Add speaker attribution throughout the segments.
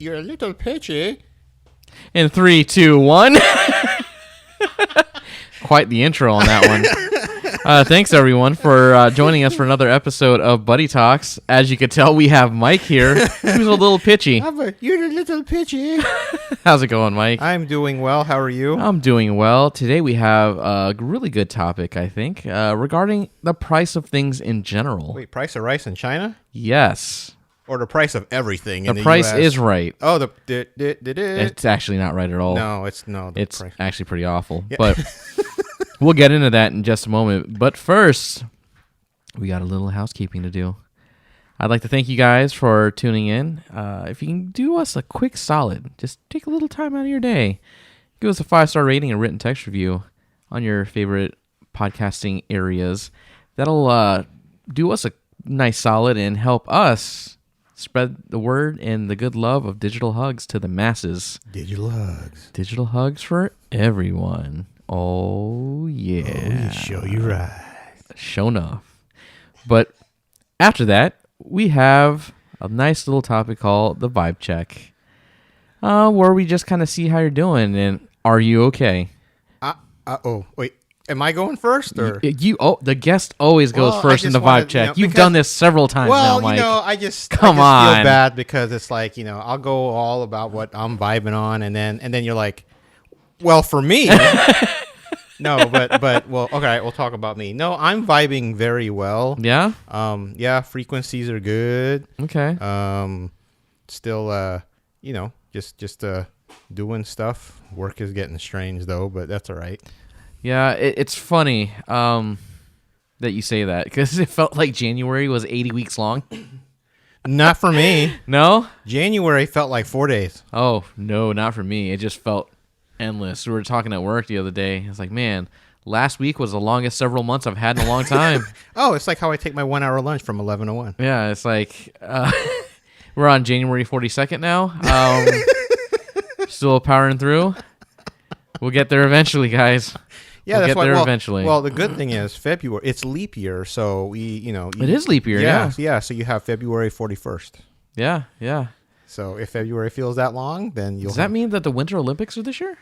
Speaker 1: You're a little pitchy.
Speaker 2: In 3, 2, 1. Quite the intro on that one. Thanks, everyone, for joining us for another episode of Buddy Talks. As you can tell, we have Mike here, who's a little pitchy.
Speaker 1: You're a little pitchy.
Speaker 2: How's it going, Mike?
Speaker 1: I'm doing well. How are you?
Speaker 2: I'm doing well. Today we have a really good topic, I think, regarding the price of things in general.
Speaker 1: Wait, price of rice in China?
Speaker 2: Yes.
Speaker 1: Or the price of everything in the
Speaker 2: price
Speaker 1: US?
Speaker 2: is right.
Speaker 1: Oh,
Speaker 2: It's actually not right at all.
Speaker 1: No, it's no.
Speaker 2: It's
Speaker 1: price.
Speaker 2: actually pretty awful. Yeah. But we'll get into that in just a moment. But first, we got a little housekeeping to do. I'd like to thank you guys for tuning in. If you can do us a quick solid, just take a little time out of your day. Give us a 5-star rating and written text review on your favorite podcasting areas. That'll do us a nice solid and help us spread the word and the good love of digital hugs to the masses.
Speaker 1: Digital hugs.
Speaker 2: Digital hugs for everyone. Oh, yeah.
Speaker 1: Oh, show you right.
Speaker 2: Show enough. But after that, we have a nice little topic called the vibe check, where we just kind of see how you're doing and are you okay?
Speaker 1: Wait. Am I going first, or
Speaker 2: the guest always goes first in the vibe check. You've done this several times now, Mike.
Speaker 1: I just
Speaker 2: feel
Speaker 1: bad because it's like, I'll go all about what I'm vibing on, and then you're like, well, for me, no, but well, okay, we'll talk about me. No, I'm vibing very well.
Speaker 2: Yeah.
Speaker 1: Frequencies are good.
Speaker 2: Okay.
Speaker 1: Still, just doing stuff. Work is getting strange though, but that's all right.
Speaker 2: Yeah, it's funny that you say that because it felt like January was 80 weeks long.
Speaker 1: Not for me.
Speaker 2: No?
Speaker 1: January felt like 4 days.
Speaker 2: Oh, no, not for me. It just felt endless. We were talking at work the other day. It's like, man, last week was the longest several months I've had in a long time.
Speaker 1: Oh, it's like how I take my 1 hour lunch from 11 to 1.
Speaker 2: Yeah, it's like we're on January 42nd now. Still powering through. We'll get there eventually, guys.
Speaker 1: Yeah,
Speaker 2: we'll
Speaker 1: that's
Speaker 2: get
Speaker 1: why.
Speaker 2: there
Speaker 1: Well,
Speaker 2: eventually.
Speaker 1: Well, the good thing is February. It's leap year, so
Speaker 2: it is leap year. Yeah.
Speaker 1: So you have February 41st.
Speaker 2: Yeah.
Speaker 1: So if February feels that long, then you'll.
Speaker 2: Does that mean that the Winter Olympics are this year?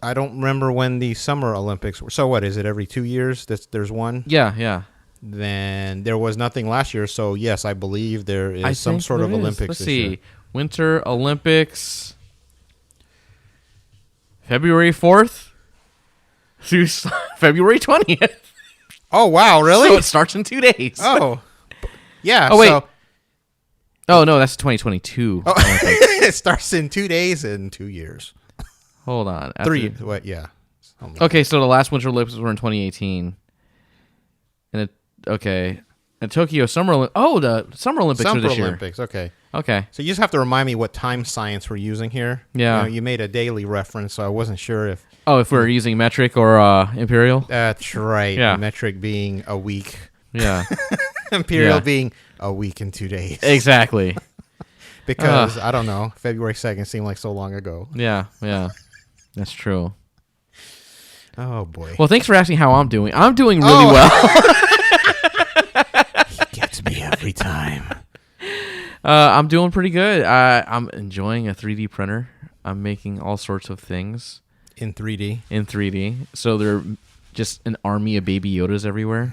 Speaker 1: I don't remember when the Summer Olympics were. So what is it? Every 2 years? There's one.
Speaker 2: Yeah.
Speaker 1: Then there was nothing last year, so yes, I believe there is some sort of Olympics.
Speaker 2: Let's
Speaker 1: this
Speaker 2: see.
Speaker 1: Year.
Speaker 2: Winter Olympics. February 4th through February 20th.
Speaker 1: Oh, wow, really?
Speaker 2: So it starts in 2 days.
Speaker 1: Oh. Yeah.
Speaker 2: Oh, wait. Oh, no, that's 2022.
Speaker 1: Oh, it starts in 2 days and 2 years.
Speaker 2: Hold on.
Speaker 1: 3. What? Yeah.
Speaker 2: Okay, so the last Winter Olympics were in 2018. And Tokyo Summer Olympics. Oh, the Summer Olympics are this year.
Speaker 1: Summer Olympics, okay.
Speaker 2: Okay.
Speaker 1: So you just have to remind me what time science we're using here.
Speaker 2: Yeah.
Speaker 1: You made a daily reference, so I wasn't sure if...
Speaker 2: Oh, if we're using metric or imperial?
Speaker 1: That's right.
Speaker 2: Yeah.
Speaker 1: Metric being a week.
Speaker 2: Yeah.
Speaker 1: Imperial being a week and 2 days.
Speaker 2: Exactly.
Speaker 1: Because, I don't know, February 2nd seemed like so long ago.
Speaker 2: Yeah. That's true.
Speaker 1: Oh, boy.
Speaker 2: Well, thanks for asking how I'm doing. I'm doing really well.
Speaker 1: He gets me every time.
Speaker 2: I'm doing pretty good. I'm enjoying a 3D printer. I'm making all sorts of things.
Speaker 1: In 3D?
Speaker 2: In 3D. So they're just an army of baby Yodas everywhere.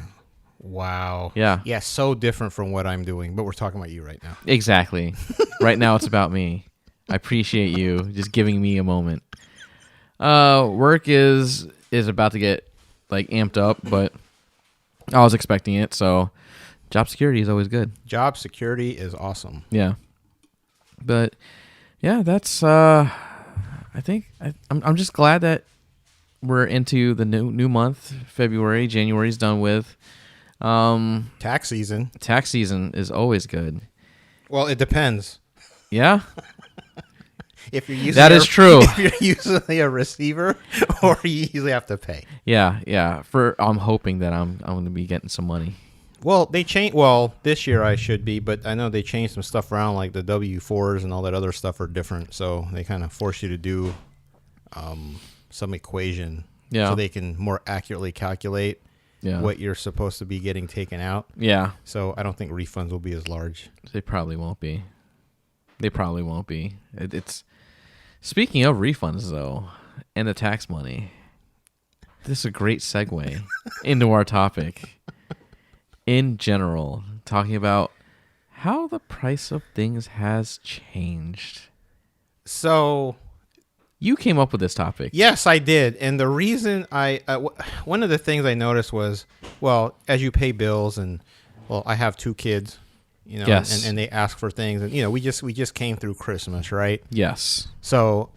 Speaker 1: Wow.
Speaker 2: Yeah.
Speaker 1: Yeah, so different from what I'm doing, but we're talking about you right now.
Speaker 2: Exactly. Right now it's about me. I appreciate you just giving me a moment. Work is about to get like amped up, but I was expecting it, so job security is always good.
Speaker 1: Job security is awesome.
Speaker 2: Yeah. But yeah, that's I think I'm just glad that we're into the new month, February. January's done with.
Speaker 1: Tax season.
Speaker 2: Tax season is always good.
Speaker 1: Well, it depends.
Speaker 2: Yeah.
Speaker 1: If you're using
Speaker 2: that is true.
Speaker 1: If you're usually a receiver, or you usually have to pay.
Speaker 2: Yeah. I'm hoping that I'm going to be getting some money.
Speaker 1: Well, they changed. Well, this year I should be, but I know they changed some stuff around, like the W-4s and all that other stuff are different. So they kind of force you to do some equation, so they can more accurately calculate what you're supposed to be getting taken out.
Speaker 2: Yeah.
Speaker 1: So I don't think refunds will be as large.
Speaker 2: They probably won't be. They probably won't be. It's speaking of refunds though, and the tax money. This is a great segue into our topic. In general, talking about how the price of things has changed.
Speaker 1: So,
Speaker 2: You came up with this topic.
Speaker 1: yes, I did. And the reason one of the things I noticed was, well, as you pay bills and, well, I have 2 kids, you know,
Speaker 2: Yes.
Speaker 1: and they ask for things. And, you know, we just came through Christmas, right?
Speaker 2: Yes.
Speaker 1: So,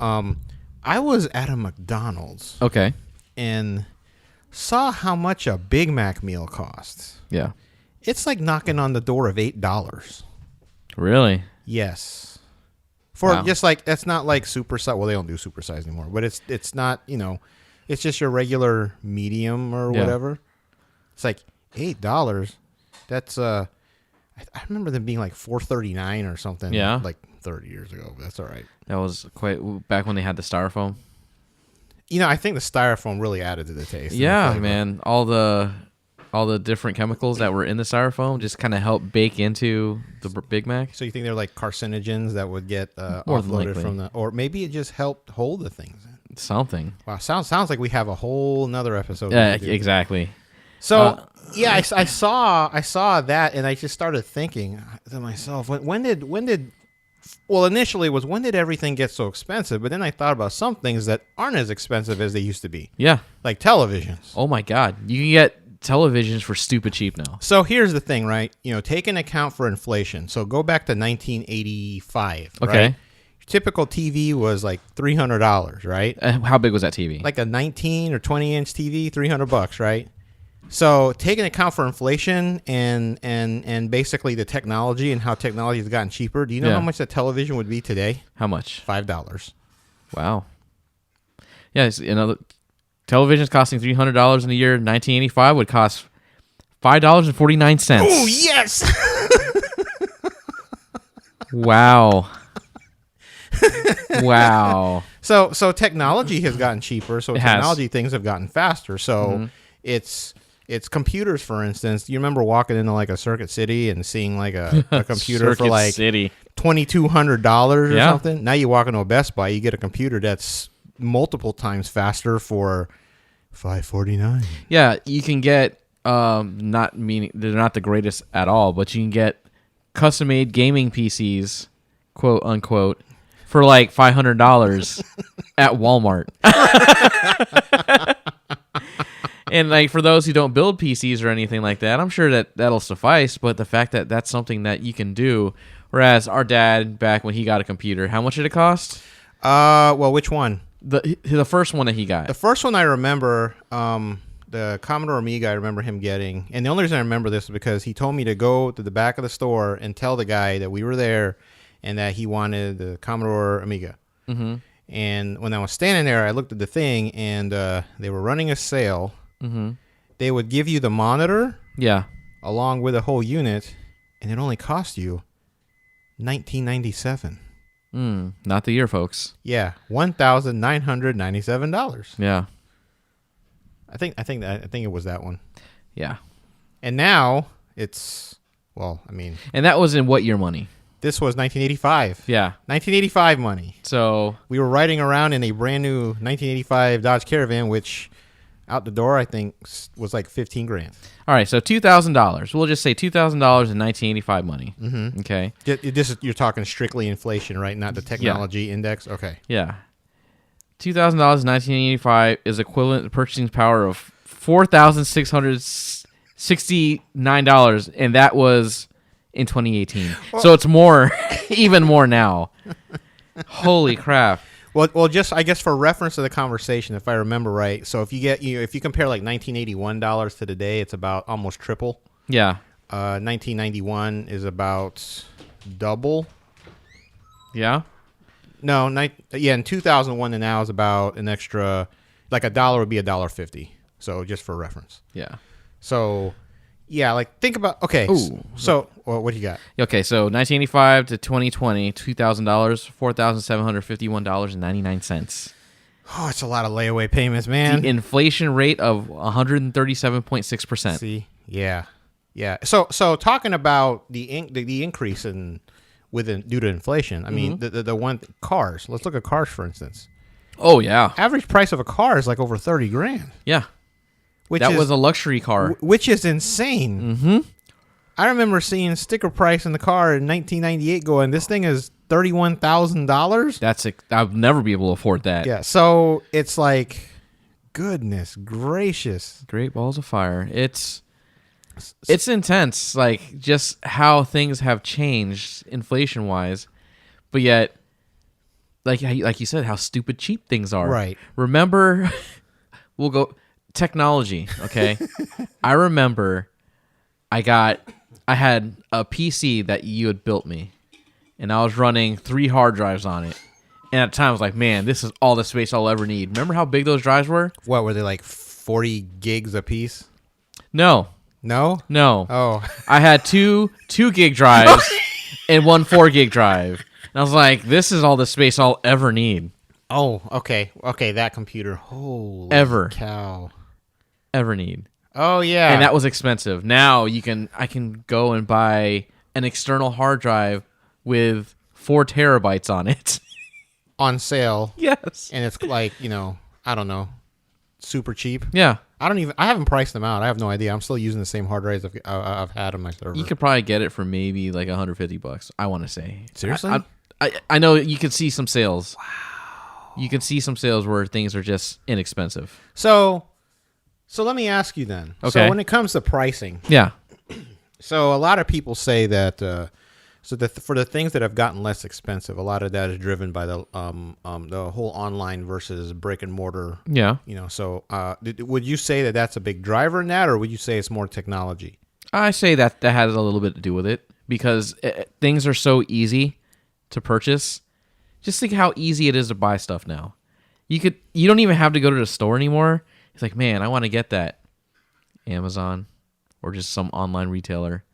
Speaker 1: I was at a McDonald's
Speaker 2: Okay.
Speaker 1: and saw how much a Big Mac meal costs.
Speaker 2: Yeah.
Speaker 1: It's like knocking on the door of $8.
Speaker 2: Really?
Speaker 1: Yes. For
Speaker 2: Wow.
Speaker 1: just like, that's not like super size. Well, they don't do super size anymore, but it's not, you know, it's just your regular medium or
Speaker 2: Yeah.
Speaker 1: whatever. It's like $8. That's I remember them being like $4.39 or something.
Speaker 2: Yeah.
Speaker 1: Like 30 years ago, but that's all right.
Speaker 2: That was quite back when they had the styrofoam.
Speaker 1: You know, I think the styrofoam really added to the taste. and the
Speaker 2: Yeah,
Speaker 1: flavor.
Speaker 2: man. All the different chemicals that were in the styrofoam just kind of helped bake into the Big Mac.
Speaker 1: So you think they're like carcinogens that would get
Speaker 2: More than
Speaker 1: offloaded
Speaker 2: likely.
Speaker 1: from the, or maybe it just helped hold the things in.
Speaker 2: Something.
Speaker 1: Wow, sounds like we have a whole nother episode.
Speaker 2: Yeah,
Speaker 1: to do.
Speaker 2: exactly.
Speaker 1: So yeah, I saw that, and I just started thinking to myself, when did well, initially it was, when did everything get so expensive? But then I thought about some things that aren't as expensive as they used to be,
Speaker 2: Yeah.
Speaker 1: like televisions.
Speaker 2: Oh my God. You can get televisions for stupid cheap now.
Speaker 1: So here's the thing, right? You know, take into account for inflation. So go back to 1985.
Speaker 2: Okay.
Speaker 1: Right? Typical TV was like $300, right?
Speaker 2: How big was that TV?
Speaker 1: Like a 19 or 20 inch TV, $300, right? So taking account for inflation and basically the technology and how technology has gotten cheaper, do you know
Speaker 2: Yeah.
Speaker 1: how much that television would be today?
Speaker 2: How much?
Speaker 1: $5.
Speaker 2: Wow. Yeah, another television's costing $300 in a year. 1985 would cost $5.49.
Speaker 1: Oh yes!
Speaker 2: Wow. Wow.
Speaker 1: So technology has gotten cheaper. So
Speaker 2: It has.
Speaker 1: technology things have gotten faster. So it's computers, for instance. You remember walking into like a Circuit City and seeing like a computer for
Speaker 2: Circuit
Speaker 1: like
Speaker 2: City.
Speaker 1: $2,200 or
Speaker 2: Yeah.
Speaker 1: something. Now you walk into a Best Buy, you get a computer that's multiple times faster for $549.
Speaker 2: Yeah, you can get not meaning they're not the greatest at all, but you can get custom made gaming PCs, quote unquote, for like $500 at Walmart. And like for those who don't build PCs or anything like that, I'm sure that that'll suffice. But the fact that that's something that you can do, whereas our dad back when he got a computer, how much did it cost?
Speaker 1: Well, which one?
Speaker 2: The first one that he got.
Speaker 1: The first one I remember, the Commodore Amiga, I remember him getting. And the only reason I remember this is because he told me to go to the back of the store and tell the guy that we were there and that he wanted the Commodore Amiga.
Speaker 2: Mm-hmm.
Speaker 1: And when I was standing there, I looked at the thing, and they were running a sale.
Speaker 2: Mm-hmm.
Speaker 1: They would give you the monitor
Speaker 2: Yeah.
Speaker 1: along with a whole unit, and it only cost you $19.97.
Speaker 2: Not the year, folks.
Speaker 1: Yeah, $1,997.
Speaker 2: Yeah.
Speaker 1: I think it was that one.
Speaker 2: Yeah.
Speaker 1: And now it's, well, I mean,
Speaker 2: And that was in what year money?
Speaker 1: this was 1985.
Speaker 2: Yeah.
Speaker 1: 1985 money.
Speaker 2: So,
Speaker 1: We were riding around in a brand new 1985 Dodge Caravan, which out the door I think was like 15 grand.
Speaker 2: all right. So $2,000. We'll just say $2,000 in 1985 money.
Speaker 1: Mm-hmm.
Speaker 2: Okay.
Speaker 1: This is, you're talking strictly inflation, right? Not the technology index. Okay.
Speaker 2: Yeah. $2,000 in 1985 is equivalent to purchasing power of $4,669, and that was in 2018. So it's more, even more now. Holy crap.
Speaker 1: Well, just I guess for reference to the conversation, if I remember right, so if you compare like $1981 to today, it's about almost triple.
Speaker 2: Yeah.
Speaker 1: 1991 is about double.
Speaker 2: Yeah.
Speaker 1: No, in 2001 to now is about an extra, like $1 would be $1.50. So just for reference.
Speaker 2: Yeah.
Speaker 1: So, yeah, like think about, okay.
Speaker 2: Ooh.
Speaker 1: So what do you got?
Speaker 2: Okay, so 1985 to 2020, $2,000, $4,751.99.
Speaker 1: Oh, it's a lot of layaway payments, man.
Speaker 2: The inflation rate of 137.6%.
Speaker 1: See, yeah. So talking about the increase in due to inflation. I mean,
Speaker 2: Mm-hmm.
Speaker 1: the one cars. Let's look at cars for instance.
Speaker 2: Oh yeah,
Speaker 1: Average price of a car is like over 30 grand,
Speaker 2: yeah.
Speaker 1: which
Speaker 2: That
Speaker 1: is
Speaker 2: was a luxury car.
Speaker 1: which is insane.
Speaker 2: Mm-hmm.
Speaker 1: I remember seeing sticker price in the car in 1998 going, this thing is $31,000.
Speaker 2: I'll never be able to afford that.
Speaker 1: Yeah, so it's like, goodness gracious.
Speaker 2: Great balls of fire. It's intense, like just how things have changed inflation wise, but yet, like you said, how stupid cheap things are.
Speaker 1: Right.
Speaker 2: Remember, we'll go technology. Okay, I remember, I had a PC that you had built me, and I was running 3 hard drives on it. And at the time, I was like, man, this is all the space I'll ever need. Remember how big those drives were?
Speaker 1: What were they, like 40 gigs a piece?
Speaker 2: No.
Speaker 1: No.
Speaker 2: Oh.
Speaker 1: Oh,
Speaker 2: I had two gig drives and 1 4 gig drive. And I was like, this is all the space I'll ever need.
Speaker 1: oh, okay, that computer. Holy
Speaker 2: Ever.
Speaker 1: cow.
Speaker 2: Ever need.
Speaker 1: Oh yeah,
Speaker 2: And that was expensive. Now I can go and buy an external hard drive with 4 terabytes on it.
Speaker 1: on sale,
Speaker 2: Yes.
Speaker 1: and it's like, I don't know, super cheap.
Speaker 2: Yeah.
Speaker 1: I haven't priced them out. I have no idea. I'm still using the same hard drives I've had on my server.
Speaker 2: You could probably get it for maybe like $150, I want to say.
Speaker 1: Seriously?
Speaker 2: I know you could see some sales. Wow. You can see some sales where things are just inexpensive.
Speaker 1: So let me ask you then.
Speaker 2: Okay.
Speaker 1: So when it comes to pricing,
Speaker 2: Yeah.
Speaker 1: so a lot of people say that for the things that have gotten less expensive, a lot of that is driven by the whole online versus brick and mortar.
Speaker 2: Yeah.
Speaker 1: So would you say that that's a big driver in that, or would you say it's more technology?
Speaker 2: I say that has a little bit to do with it because things are so easy to purchase. Just think how easy it is to buy stuff now. You don't even have to go to the store anymore. It's like, man, I want to get that. Amazon or just some online retailer,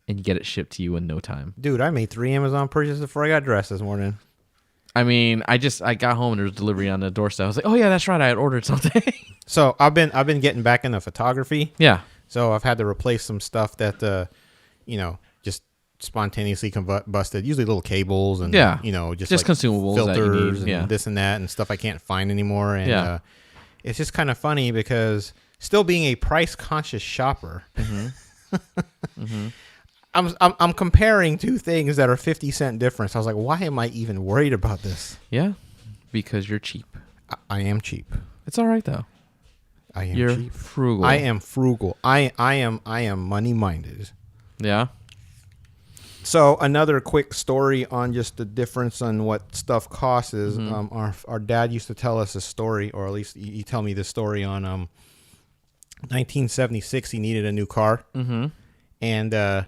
Speaker 2: and you get it shipped to you in no time.
Speaker 1: Dude, I made 3 Amazon purchases before I got dressed this morning.
Speaker 2: I mean, I got home and there was delivery on the doorstep. I was like, oh yeah, that's right, I had ordered something.
Speaker 1: So I've been getting back into photography.
Speaker 2: Yeah.
Speaker 1: So I've had to replace some stuff that just spontaneously combusted. Usually little cables and
Speaker 2: Yeah.
Speaker 1: just
Speaker 2: Just
Speaker 1: like
Speaker 2: consumables that you
Speaker 1: filters
Speaker 2: need, yeah.
Speaker 1: and this and that and stuff I can't find anymore. And
Speaker 2: Yeah.
Speaker 1: it's just kind of funny because still being a price conscious shopper, I'm comparing 2 things that are 50-cent difference. I was like, why am I even worried about this?
Speaker 2: Yeah. Because you're cheap.
Speaker 1: I am cheap.
Speaker 2: It's all right though.
Speaker 1: I am
Speaker 2: You're
Speaker 1: cheap.
Speaker 2: frugal.
Speaker 1: I am frugal. I am money minded.
Speaker 2: Yeah.
Speaker 1: So another quick story on just the difference on what stuff costs is our dad used to tell us a story, or at least he tell me this story on 1976. He needed a new car, and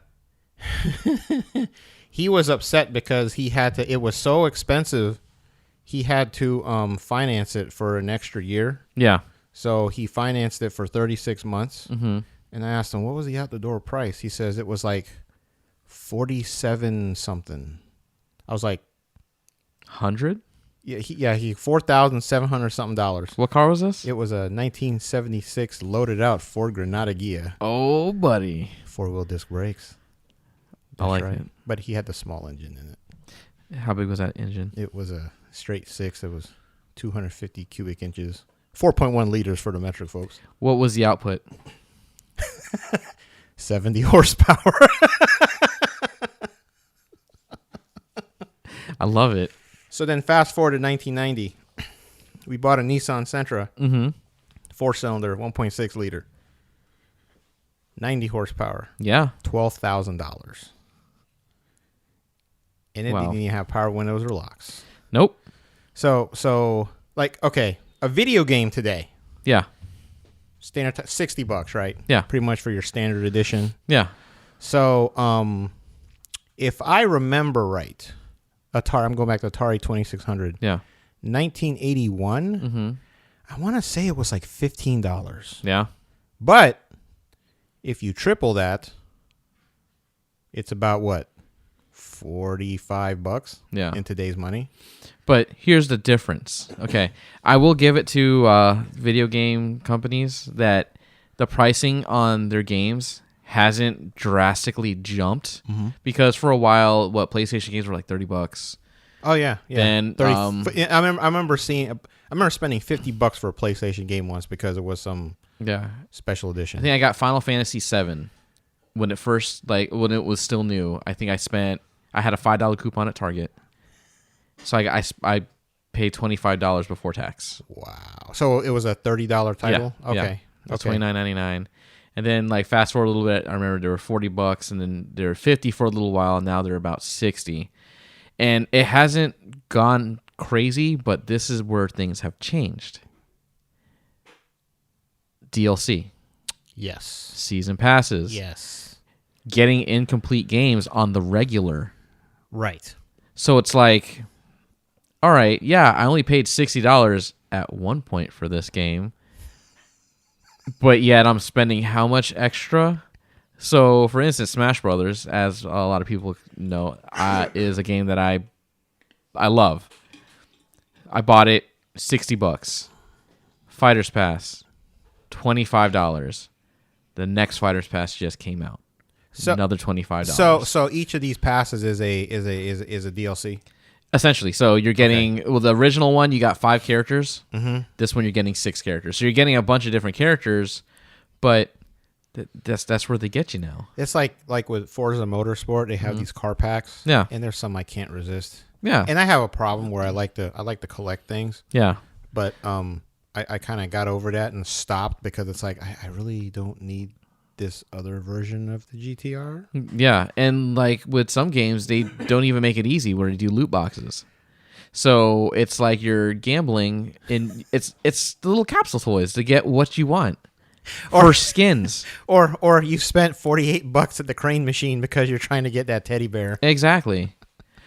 Speaker 1: he was upset because he had to. It was so expensive. He had to finance it for an extra year.
Speaker 2: Yeah.
Speaker 1: So he financed it for 36 months. And I asked him, what was the out the door price? He says it was like 47 something. I was like,
Speaker 2: 100?
Speaker 1: Yeah, he $4,700 something dollars.
Speaker 2: What car was this?
Speaker 1: It was a 1976 loaded out Ford Granada Ghia,
Speaker 2: Oh, buddy.
Speaker 1: 4-wheel disc brakes.
Speaker 2: I like
Speaker 1: That's right. But he had the small engine in it.
Speaker 2: it. How big was that engine?
Speaker 1: It was a straight 6. It was 250 cubic inches, 4.1 liters for the metric folks.
Speaker 2: What was the output?
Speaker 1: 70 horsepower.
Speaker 2: I love it.
Speaker 1: So then fast forward to 1990. We bought a Nissan Sentra, 4-cylinder, 1.6 liter, 90 horsepower,
Speaker 2: Yeah.
Speaker 1: $12,000. And it
Speaker 2: Wow.
Speaker 1: didn't even have power windows or locks.
Speaker 2: Nope.
Speaker 1: So like, okay, a video game today,
Speaker 2: Yeah.
Speaker 1: standard $60, right?
Speaker 2: Yeah.
Speaker 1: Pretty much for your standard edition.
Speaker 2: Yeah.
Speaker 1: So, if I remember right, Atari, I'm going back to Atari 2600.
Speaker 2: Yeah.
Speaker 1: 1981. I want to say it was like $15.
Speaker 2: Yeah.
Speaker 1: But if you triple that, it's about what? $45
Speaker 2: Yeah.
Speaker 1: in today's money.
Speaker 2: But here's the difference. Okay. I will give it to video game companies that the pricing on their games hasn't drastically jumped
Speaker 1: Mm-hmm.
Speaker 2: because for a while, PlayStation games were like $30.
Speaker 1: Oh yeah, yeah.
Speaker 2: Then,
Speaker 1: 30, yeah, I remember spending $50 for a PlayStation game once because it was some
Speaker 2: Yeah,
Speaker 1: special
Speaker 2: I
Speaker 1: edition.
Speaker 2: think I got Final Fantasy VII when it first when it was still new. I think I had a $5 coupon at Target, so I paid $25 before tax.
Speaker 1: Wow. So it was a $30 title.
Speaker 2: Yeah,
Speaker 1: Okay.
Speaker 2: yeah. $29.99. And then fast forward a little bit, I remember they were $40, and then they were $50 for a little while, and now they're about $60. And it hasn't gone crazy, but this is where things have changed. DLC,
Speaker 1: Yes.
Speaker 2: season passes,
Speaker 1: Yes.
Speaker 2: getting incomplete games on the regular.
Speaker 1: Right.
Speaker 2: So it's like, all right, yeah, I only paid $60 at one point for this game, but yet I'm spending how much extra? So, for instance, Smash Brothers, as a lot of people know, is a game that I love. I bought it $60. Fighters Pass, $25. The next Fighters Pass just came out.
Speaker 1: So
Speaker 2: Another $25.
Speaker 1: so each of these passes is a DLC.
Speaker 2: Essentially, so you're getting the original one. You got 5 characters.
Speaker 1: Mm-hmm.
Speaker 2: This one you're getting 6 characters. So you're getting a bunch of different characters, but that's where they get you now.
Speaker 1: It's like with Forza Motorsport, they have these car packs.
Speaker 2: Yeah.
Speaker 1: And there's some I can't resist.
Speaker 2: Yeah,
Speaker 1: And I have a problem where I like to collect things,
Speaker 2: yeah,
Speaker 1: but I kind of got over that and stopped because it's like I really don't need this other version of the GTR.
Speaker 2: yeah. And with some games, they don't even make it easy where you do loot boxes. So it's like you're gambling, and it's the little capsule toys to get what you want. Or skins.
Speaker 1: Or you spent $48 at the crane machine because you're trying to get that teddy bear.
Speaker 2: Exactly.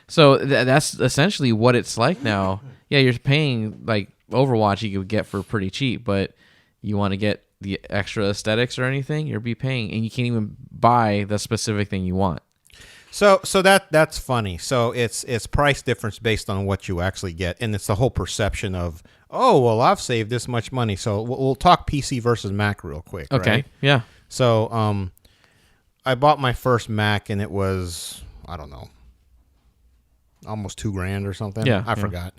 Speaker 2: So that's essentially what it's like now. Yeah, you're paying Overwatch you could get for pretty cheap, but you want to get the extra aesthetics or anything, you'll be paying, and you can't even buy the specific thing you want.
Speaker 1: So that's funny. So it's price difference based on what you actually get, and it's the whole perception of, oh well, I've saved this much money. So we'll talk PC versus Mac real quick.
Speaker 2: Okay.
Speaker 1: Right?
Speaker 2: Yeah.
Speaker 1: So I bought my first Mac and it was, I don't know, almost $2,000 or something.
Speaker 2: Yeah,
Speaker 1: I forgot.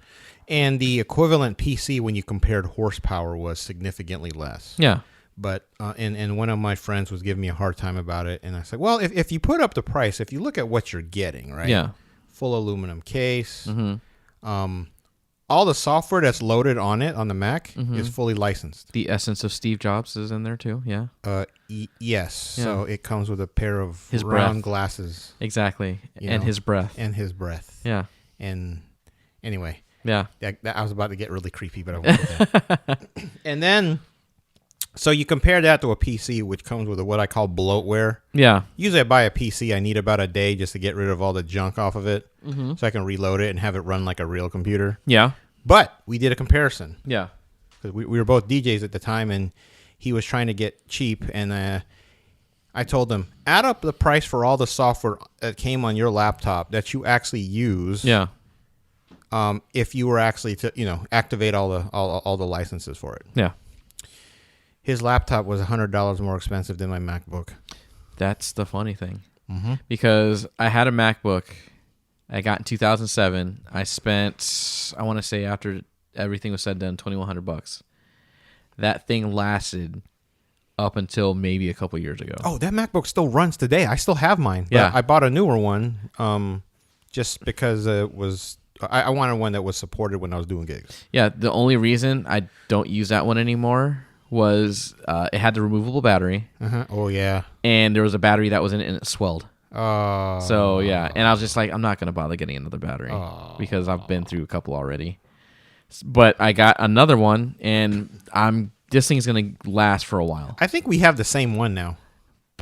Speaker 1: And the equivalent PC when you compared horsepower was significantly less.
Speaker 2: Yeah.
Speaker 1: But and one of my friends was giving me a hard time about it, and I said, well, if you put up the price, if you look at what you're getting, right?
Speaker 2: Yeah.
Speaker 1: Full aluminum case.
Speaker 2: Mm-hmm.
Speaker 1: All the software that's loaded on it on the Mac is fully licensed.
Speaker 2: The essence of Steve Jobs is in there too. Yeah.
Speaker 1: Yes.
Speaker 2: Yeah.
Speaker 1: So it comes with a pair of
Speaker 2: His
Speaker 1: round
Speaker 2: breath.
Speaker 1: glasses
Speaker 2: Exactly.
Speaker 1: You
Speaker 2: And
Speaker 1: know.
Speaker 2: his breath.
Speaker 1: and his breath.
Speaker 2: Yeah.
Speaker 1: And anyway,
Speaker 2: Yeah.
Speaker 1: that I was about to get really creepy, but I won't do that. And then, so you compare that to a PC, which comes with what I call bloatware.
Speaker 2: Yeah.
Speaker 1: Usually I buy a PC, I need about a day just to get rid of all the junk off of it so I can reload it and have it run like a real computer.
Speaker 2: Yeah.
Speaker 1: But we did a comparison.
Speaker 2: Yeah.
Speaker 1: 'Cause we were both DJs at the time, and he was trying to get cheap, and I told him, add up the price for all the software that came on your laptop that you actually use.
Speaker 2: Yeah.
Speaker 1: If you were actually to activate all the licenses for it.
Speaker 2: Yeah.
Speaker 1: His laptop was $100 more expensive than my MacBook.
Speaker 2: That's the funny thing.
Speaker 1: Mm-hmm.
Speaker 2: Because I had a MacBook I got in 2007. I spent, I want to say after everything was said and done, $2,100. That thing lasted up until maybe a couple years ago.
Speaker 1: Oh, that MacBook still runs today. I still have mine. But
Speaker 2: Yeah.
Speaker 1: I bought a newer one just because it was I wanted one that was supported when I was doing gigs.
Speaker 2: Yeah, the only reason I don't use that one anymore was it had the removable battery,
Speaker 1: Uh-huh. Oh, yeah.
Speaker 2: and there was a battery that was in it and it swelled.
Speaker 1: Oh.
Speaker 2: So, yeah, and I was just like, I'm not going to bother getting another battery because I've been through a couple already. But I got another one, and this thing is going to last for a while.
Speaker 1: I think we have the same one now.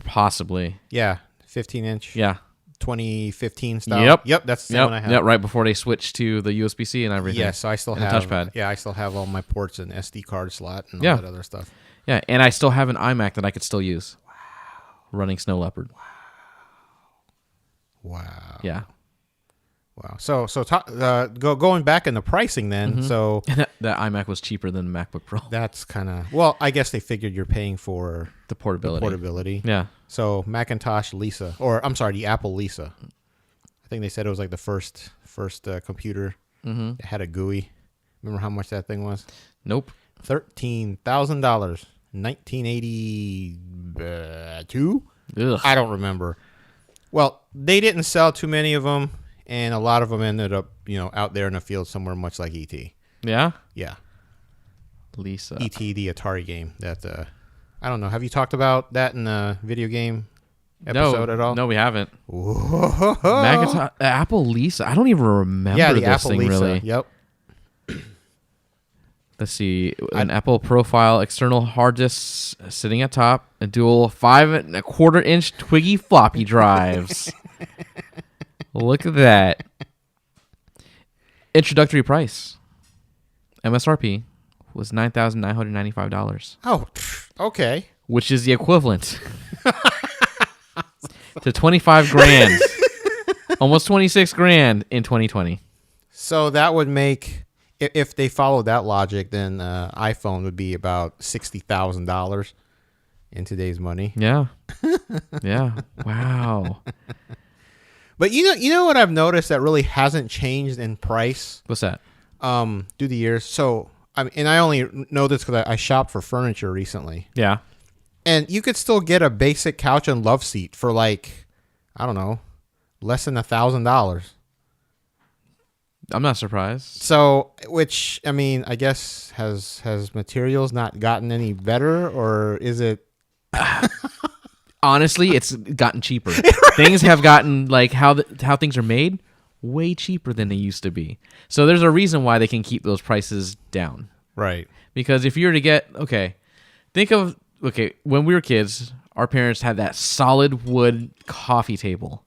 Speaker 2: Possibly.
Speaker 1: Yeah. 15-inch.
Speaker 2: Yeah.
Speaker 1: 2015 style. Yep, that's the same one I have.
Speaker 2: Yep, right before they switched to the USB-C and everything.
Speaker 1: Yes, so I still
Speaker 2: And a
Speaker 1: have
Speaker 2: touchpad.
Speaker 1: Yeah, I still have all my ports and SD card slot and all
Speaker 2: Yeah.
Speaker 1: that other stuff.
Speaker 2: Yeah, and I still have an iMac that I could still use. Wow. Running Snow Leopard.
Speaker 1: Wow.
Speaker 2: Yeah.
Speaker 1: Wow. So going back in the pricing then, so
Speaker 2: That iMac was cheaper than the MacBook Pro.
Speaker 1: that's kind of, well, I guess they figured you're paying for
Speaker 2: The portability.
Speaker 1: portability.
Speaker 2: Yeah.
Speaker 1: So Macintosh Lisa, or I'm sorry, the Apple Lisa. I think they said it was like the first computer
Speaker 2: Mm-hmm.
Speaker 1: that had a GUI. Remember how much that thing was?
Speaker 2: Nope.
Speaker 1: $13,000, 1982.
Speaker 2: Ugh.
Speaker 1: I don't remember. Well, they didn't sell too many of them, and a lot of them ended up, out there in the field somewhere, much like ET.
Speaker 2: Yeah.
Speaker 1: Yeah,
Speaker 2: Lisa.
Speaker 1: ET, the Atari game. That I don't know. Have you talked about that in a video game episode at all?
Speaker 2: No, we haven't.
Speaker 1: Whoa.
Speaker 2: Macintosh, Apple Lisa. I don't even remember
Speaker 1: the
Speaker 2: this
Speaker 1: Apple
Speaker 2: thing
Speaker 1: Lisa.
Speaker 2: really.
Speaker 1: Yep.
Speaker 2: Let's see. An Apple profile external hard disk sitting at top. A dual 5.25-inch Twiggy floppy drives. Look at that. Introductory price. MSRP was $9,995,
Speaker 1: Oh, okay.
Speaker 2: which is the equivalent to 25 grand. Almost 26 grand in 2020.
Speaker 1: So that would make, if they followed that logic, then iPhone would be about $60,000 in today's money.
Speaker 2: Yeah. Yeah. Wow.
Speaker 1: But you know what I've noticed that really hasn't changed in price
Speaker 2: What's that?
Speaker 1: through the years. So and I only know this because I shopped for furniture recently,
Speaker 2: Yeah.
Speaker 1: and you could still get a basic couch and love seat for like, I don't know, less than $1,000.
Speaker 2: I'm not surprised.
Speaker 1: So, which I guess has materials not gotten any better, or is it?
Speaker 2: Honestly, it's gotten cheaper. Things have gotten like how things are made way cheaper than they used to be. So there's a reason why they can keep those prices down.
Speaker 1: Right.
Speaker 2: Because if you were to get when we were kids, our parents had that solid wood coffee table.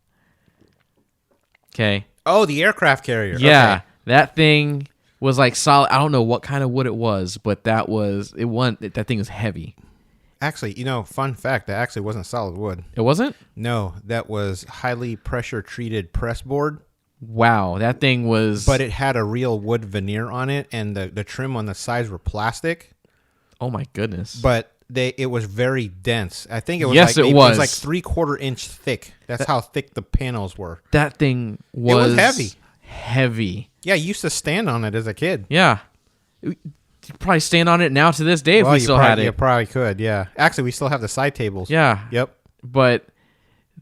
Speaker 2: Okay.
Speaker 1: Oh, the aircraft carrier.
Speaker 2: Yeah,
Speaker 1: Okay.
Speaker 2: that thing was like solid. I don't know what kind of wood it was, but that thing was heavy.
Speaker 1: Actually, fun fact, that actually wasn't solid wood.
Speaker 2: It wasn't?
Speaker 1: No, that was highly pressure treated press board.
Speaker 2: Wow, that thing was.
Speaker 1: But it had a real wood veneer on it, and the trim on the sides were plastic.
Speaker 2: Oh my goodness!
Speaker 1: But it was very dense. I think it was.
Speaker 2: Yes,
Speaker 1: like,
Speaker 2: it
Speaker 1: It was
Speaker 2: was.
Speaker 1: like 3/4 inch thick. That's how thick the panels were.
Speaker 2: That thing was
Speaker 1: heavy.
Speaker 2: Heavy.
Speaker 1: Yeah, you used to stand on it as a kid.
Speaker 2: Yeah. You probably stand on it now to this day if we still had it.
Speaker 1: You probably could. Yeah. Actually, we still have the side tables.
Speaker 2: Yeah.
Speaker 1: Yep.
Speaker 2: But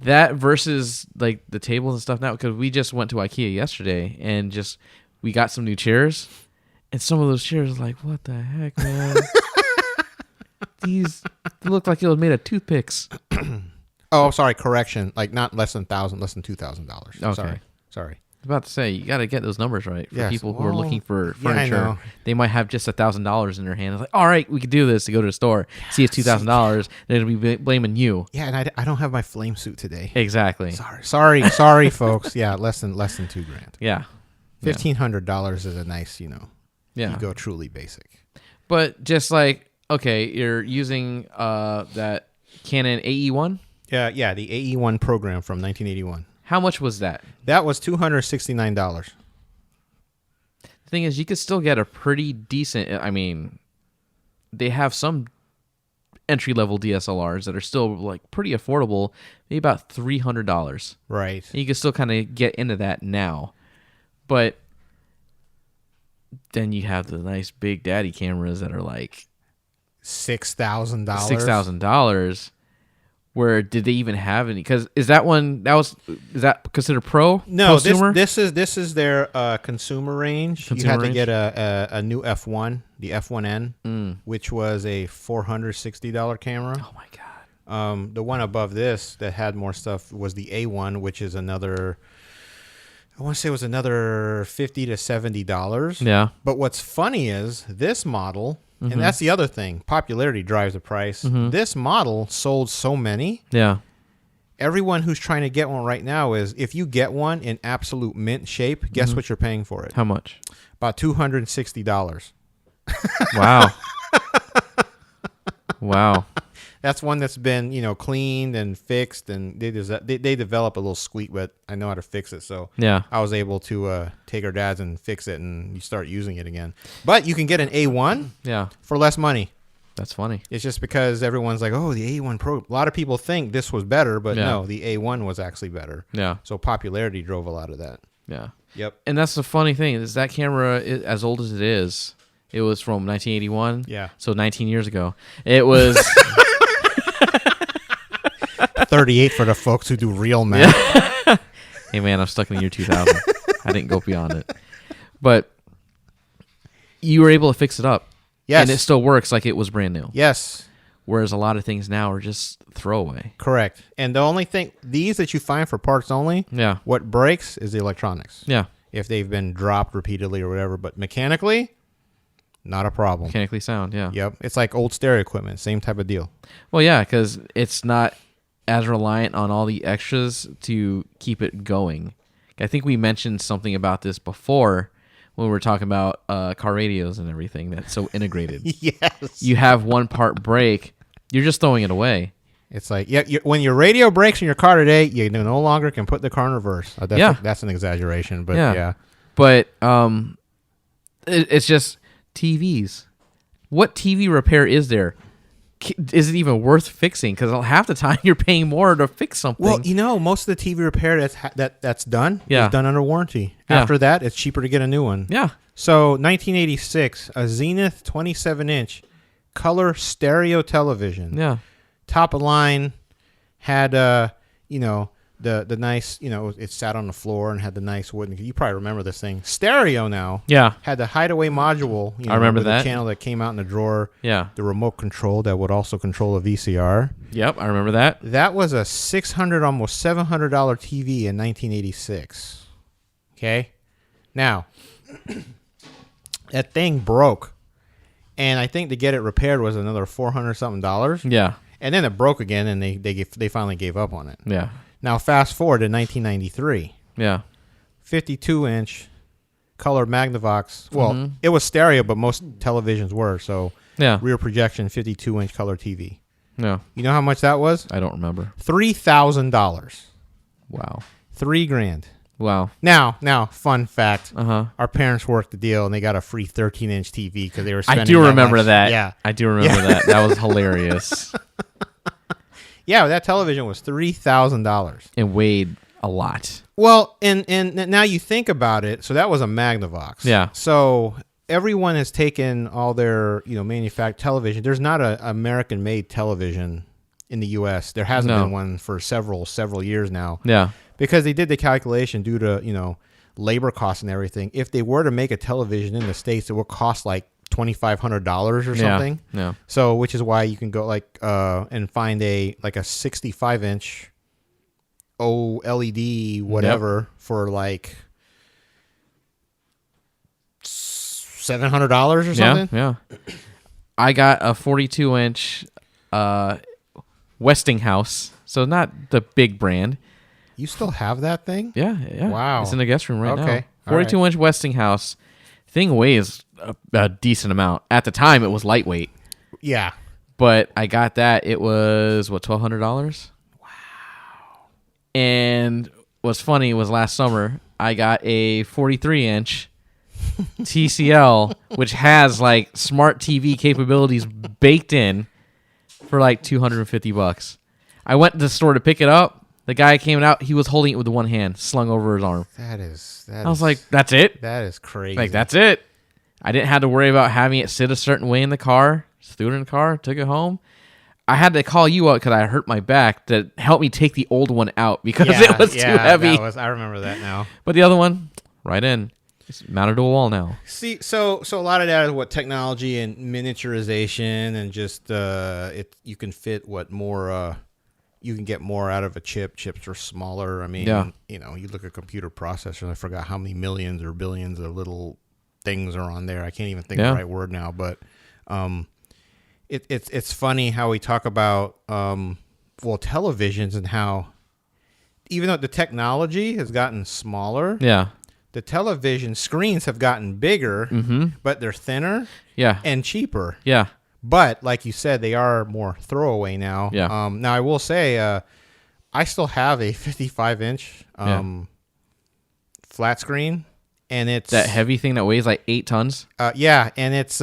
Speaker 2: that versus like the tables and stuff now, because we just went to IKEA yesterday and we got some new chairs, and some of those chairs are like, what the heck, man? These look like it was made of toothpicks.
Speaker 1: Oh, sorry. Correction. Like not less than $2,000.
Speaker 2: Okay.
Speaker 1: Sorry.
Speaker 2: I was about to say, you got to get those numbers right for
Speaker 1: Yes.
Speaker 2: people who are
Speaker 1: Well,
Speaker 2: looking for
Speaker 1: yeah, I
Speaker 2: furniture.
Speaker 1: know.
Speaker 2: They might have just $1,000 in their hand. It's like, all right, we could do this to go to the store. See, it's $2,000. They're going to be blaming you.
Speaker 1: Yeah, and I don't have my flame suit today.
Speaker 2: Exactly.
Speaker 1: Sorry, folks. Yeah, less than $2,000.
Speaker 2: Yeah.
Speaker 1: $1,500 is a nice,
Speaker 2: Yeah.
Speaker 1: You go truly basic.
Speaker 2: But just like, okay, you're using that Canon AE1.
Speaker 1: Yeah, the AE1 program from 1981.
Speaker 2: How much was that?
Speaker 1: That was $269.
Speaker 2: The thing is, you could still get a pretty decent. I mean, they have some entry-level DSLRs that are still like pretty affordable, maybe about $300.
Speaker 1: Right.
Speaker 2: And you can still kind of get into that now, but then you have the nice big daddy cameras that are like
Speaker 1: $6,000.
Speaker 2: $6,000. Where did they even have any? Because is that considered pro?
Speaker 1: No,
Speaker 2: prosumer?
Speaker 1: this is their consumer range. You
Speaker 2: Consumer
Speaker 1: had to
Speaker 2: range?
Speaker 1: get a new F1, the F1N, which was a $460 camera.
Speaker 2: Oh my god!
Speaker 1: The one above this that had more stuff was the A1, which is another. I want to say it was another $50 to $70.
Speaker 2: Yeah.
Speaker 1: But what's funny is this model, and that's the other thing. Popularity drives the price. This model sold so many.
Speaker 2: Yeah.
Speaker 1: Everyone who's trying to get one right now is, if you get one in absolute mint shape, guess what you're paying for it?
Speaker 2: How much?
Speaker 1: About $260.
Speaker 2: Wow. Wow.
Speaker 1: That's one that's been, cleaned and fixed, and they develop a little squeak, but I know how to fix it. So
Speaker 2: Yeah.
Speaker 1: I was able to take our dad's and fix it, and you start using it again. But you can get an A1
Speaker 2: Yeah.
Speaker 1: for less money.
Speaker 2: That's funny.
Speaker 1: It's just because everyone's like, oh, the A1 Pro. A lot of people think this was better, but
Speaker 2: Yeah.
Speaker 1: no, the A1 was actually better.
Speaker 2: Yeah.
Speaker 1: So popularity drove a lot of that.
Speaker 2: Yeah.
Speaker 1: Yep.
Speaker 2: And that's the funny thing is that camera, as old as it is, it was from 1981.
Speaker 1: Yeah.
Speaker 2: So 19 years ago. It was
Speaker 1: 38 for the folks who do real math.
Speaker 2: hey man, I'm stuck in the year 2000. I didn't go beyond it. But you were able to fix it up.
Speaker 1: Yes.
Speaker 2: And it still works like it was brand new.
Speaker 1: Yes.
Speaker 2: Whereas a lot of things now are just throwaway.
Speaker 1: Correct. And the only thing, these that you find for parts only,
Speaker 2: Yeah.
Speaker 1: what breaks is the electronics.
Speaker 2: Yeah.
Speaker 1: If they've been dropped repeatedly or whatever. But mechanically, not a problem.
Speaker 2: Mechanically sound. Yeah.
Speaker 1: Yep. It's like old stereo equipment. Same type of deal.
Speaker 2: Well, yeah, because it's not as reliant on all the extras to keep it going. I think we mentioned something about this before when we were talking about car radios and everything that's so integrated.
Speaker 1: Yes.
Speaker 2: You have one part break, you're just throwing it away.
Speaker 1: It's like, yeah, when your radio breaks in your car today, you no longer can put the car in reverse. That's an exaggeration, but yeah.
Speaker 2: But it's just TVs. What TV repair is there? Is it even worth fixing? Because half the time you're paying more to fix something.
Speaker 1: Well, most of the TV repair that's done
Speaker 2: Yeah.
Speaker 1: is done under warranty.
Speaker 2: Yeah.
Speaker 1: After that, it's cheaper to get a new one.
Speaker 2: yeah.
Speaker 1: So 1986, a Zenith 27-inch color stereo television.
Speaker 2: Yeah.
Speaker 1: Top of line, had the nice, it sat on the floor and had the nice wooden. You probably remember this thing. Stereo now.
Speaker 2: Yeah.
Speaker 1: Had the hideaway module.
Speaker 2: I remember
Speaker 1: with
Speaker 2: that.
Speaker 1: The channel that came out in the drawer.
Speaker 2: Yeah.
Speaker 1: The remote control that would also control a VCR.
Speaker 2: Yep. I remember that.
Speaker 1: That was a $600, almost $700 TV in 1986. Okay, now that thing broke, and I think to get it repaired was another $400 something.
Speaker 2: Yeah.
Speaker 1: And then it broke again, and they finally gave up on it.
Speaker 2: Yeah.
Speaker 1: Now fast forward to 1993,
Speaker 2: Yeah.
Speaker 1: 52-inch color Magnavox. Well, it was stereo, but most televisions were. So
Speaker 2: Yeah.
Speaker 1: rear projection, 52-inch color TV.
Speaker 2: No.
Speaker 1: You know how much that was?
Speaker 2: I don't remember.
Speaker 1: $3,000.
Speaker 2: Wow.
Speaker 1: $3,000.
Speaker 2: Wow.
Speaker 1: Now, fun fact.
Speaker 2: Uh-huh.
Speaker 1: Our parents worked the deal, and they got a free 13-inch TV because they were
Speaker 2: I
Speaker 1: spending
Speaker 2: do remember
Speaker 1: much.
Speaker 2: that.
Speaker 1: Yeah.
Speaker 2: I do remember that. That was hilarious.
Speaker 1: Yeah, that television was $3,000.
Speaker 2: It weighed a lot.
Speaker 1: Well, and now you think about it, so that was a Magnavox.
Speaker 2: Yeah.
Speaker 1: So everyone has taken all their, manufactured television. There's not a American-made television in the U.S. There hasn't
Speaker 2: No.
Speaker 1: been one for several years now.
Speaker 2: Yeah.
Speaker 1: Because they did the calculation due to, labor costs and everything. If they were to make a television in the States, it would cost like $2,500 or something.
Speaker 2: Yeah.
Speaker 1: So, which is why you can go and find a 65-inch OLED whatever for like $700 or something.
Speaker 2: Yeah. I got a 42-inch Westinghouse, so not the big brand.
Speaker 1: You still have that thing?
Speaker 2: Yeah.
Speaker 1: Wow.
Speaker 2: It's in the guest room right
Speaker 1: Okay.
Speaker 2: now. 42-inch Westinghouse. Thing weighs a decent amount. At the time, it was lightweight.
Speaker 1: Yeah.
Speaker 2: But I got that. It was, $1,200? Wow. And what's funny was last summer, I got a 43-inch TCL, which has like smart TV capabilities baked in for like $250. I went to the store to pick it up. The guy came out. He was holding it with one hand, slung over his arm. I was like, "That's it?
Speaker 1: That is crazy."
Speaker 2: Like, that's it." I didn't have to worry about having it sit a certain way in the car. Just threw it in the car, took it home. I had to call you out because I hurt my back to help me take the old one out because it was too heavy.
Speaker 1: I remember that now.
Speaker 2: But the other one, right in. It's mounted to a wall now.
Speaker 1: See, so a lot of that is what technology and miniaturization and just you can fit more. You can get more out of a chip. Chips are smaller. I mean, you look at computer processors. I forgot how many millions or billions of little things are on there. I can't even think of the right word now. But it's funny how we talk about televisions and how even though the technology has gotten smaller, the television screens have gotten bigger, but they're thinner, and cheaper, But like you said, they are more throwaway now. Now I will say, I still have a 55-inch flat screen, and it's
Speaker 2: that heavy thing that weighs like 8 tons.
Speaker 1: and it's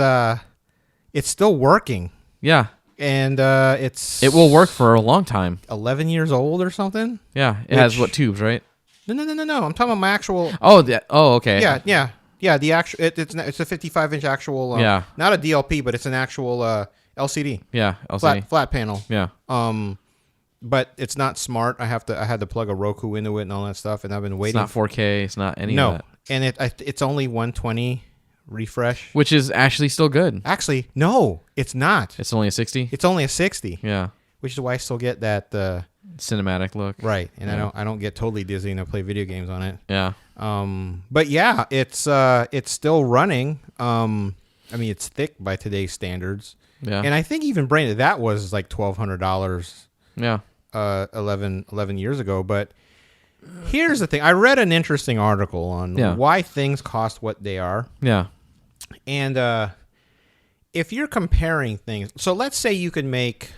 Speaker 1: still working.
Speaker 2: Yeah.
Speaker 1: And it
Speaker 2: will work for a long time.
Speaker 1: 11 years old or something.
Speaker 2: Yeah. It has what, tubes, right?
Speaker 1: No. I'm talking about my actual.
Speaker 2: Oh, okay.
Speaker 1: Yeah. The actual it's a 55-inch actual.
Speaker 2: Yeah.
Speaker 1: Not a DLP, but it's an actual LCD.
Speaker 2: Yeah. LCD.
Speaker 1: Flat panel.
Speaker 2: Yeah.
Speaker 1: But it's not smart. I had to plug a Roku into it and all that stuff, and I've been
Speaker 2: It's
Speaker 1: waiting.
Speaker 2: not 4K. It's not any
Speaker 1: No,
Speaker 2: of that.
Speaker 1: and it's only 120 refresh.
Speaker 2: Which is actually still good.
Speaker 1: Actually, no, it's not.
Speaker 2: It's only a 60.
Speaker 1: It's only a 60.
Speaker 2: Yeah.
Speaker 1: Which is why I still get that
Speaker 2: Cinematic look.
Speaker 1: right, and
Speaker 2: Yeah.
Speaker 1: I don't get totally dizzy and I play video games on it.
Speaker 2: Yeah.
Speaker 1: But yeah, it's still running. I mean, it's thick by today's standards.
Speaker 2: Yeah.
Speaker 1: And I think even branded that was like $1,200.
Speaker 2: Yeah.
Speaker 1: 11 years ago. But here's the thing. I read an interesting article on why things cost what they are.
Speaker 2: Yeah.
Speaker 1: And if you're comparing things, so let's say you could make,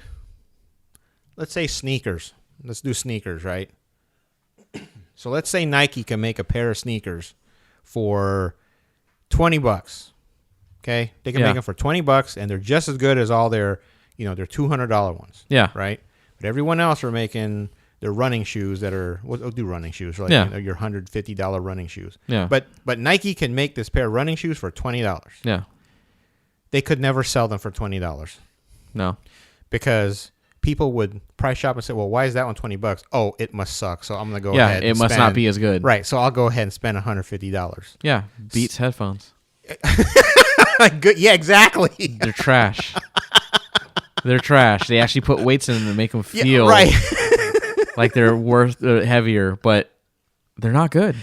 Speaker 1: let's say sneakers. Let's do sneakers, right? So let's say Nike can make a pair of sneakers for $20. Okay? They can make them for $20 and they're just as good as all their, their $200 ones.
Speaker 2: Yeah.
Speaker 1: Right? But everyone else are making their running shoes that are, we'll do running shoes, like your $150 running shoes.
Speaker 2: Yeah.
Speaker 1: But Nike can make this pair of running shoes for $20.
Speaker 2: Yeah.
Speaker 1: They could never sell them for $20.
Speaker 2: No.
Speaker 1: Because people would price shop and say, well, why is that one $20? Oh, it must suck. So I'm going to go ahead and
Speaker 2: it must not be as good.
Speaker 1: Right. So I'll go ahead and spend $150.
Speaker 2: Yeah. Beats headphones.
Speaker 1: Good. Yeah, exactly.
Speaker 2: They're trash. They're trash. They actually put weights in them to make them feel
Speaker 1: right.
Speaker 2: like they're worth heavier, but they're not good.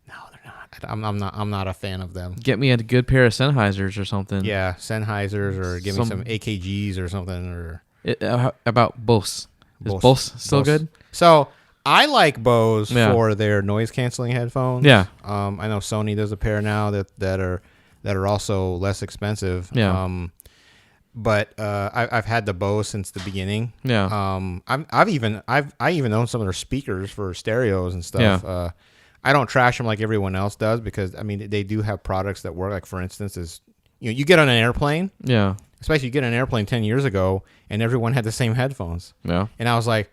Speaker 1: No, they're not. I'm not a fan of them.
Speaker 2: Get me a good pair of Sennheisers or something.
Speaker 1: Yeah, Sennheisers, or give me some AKGs or something. Or
Speaker 2: how about Bose? Is Bose still good?
Speaker 1: So I like Bose for their noise canceling headphones.
Speaker 2: Yeah.
Speaker 1: I know Sony does a pair now that are also less expensive.
Speaker 2: Yeah.
Speaker 1: But I've had the Bose since the beginning.
Speaker 2: Yeah.
Speaker 1: I even own some of their speakers for stereos and stuff.
Speaker 2: Yeah.
Speaker 1: I don't trash them like everyone else does because I mean they do have products that work. Like for instance, is you get on an airplane.
Speaker 2: Yeah.
Speaker 1: Especially you get on an airplane 10 years ago and everyone had the same headphones.
Speaker 2: Yeah.
Speaker 1: And I was like,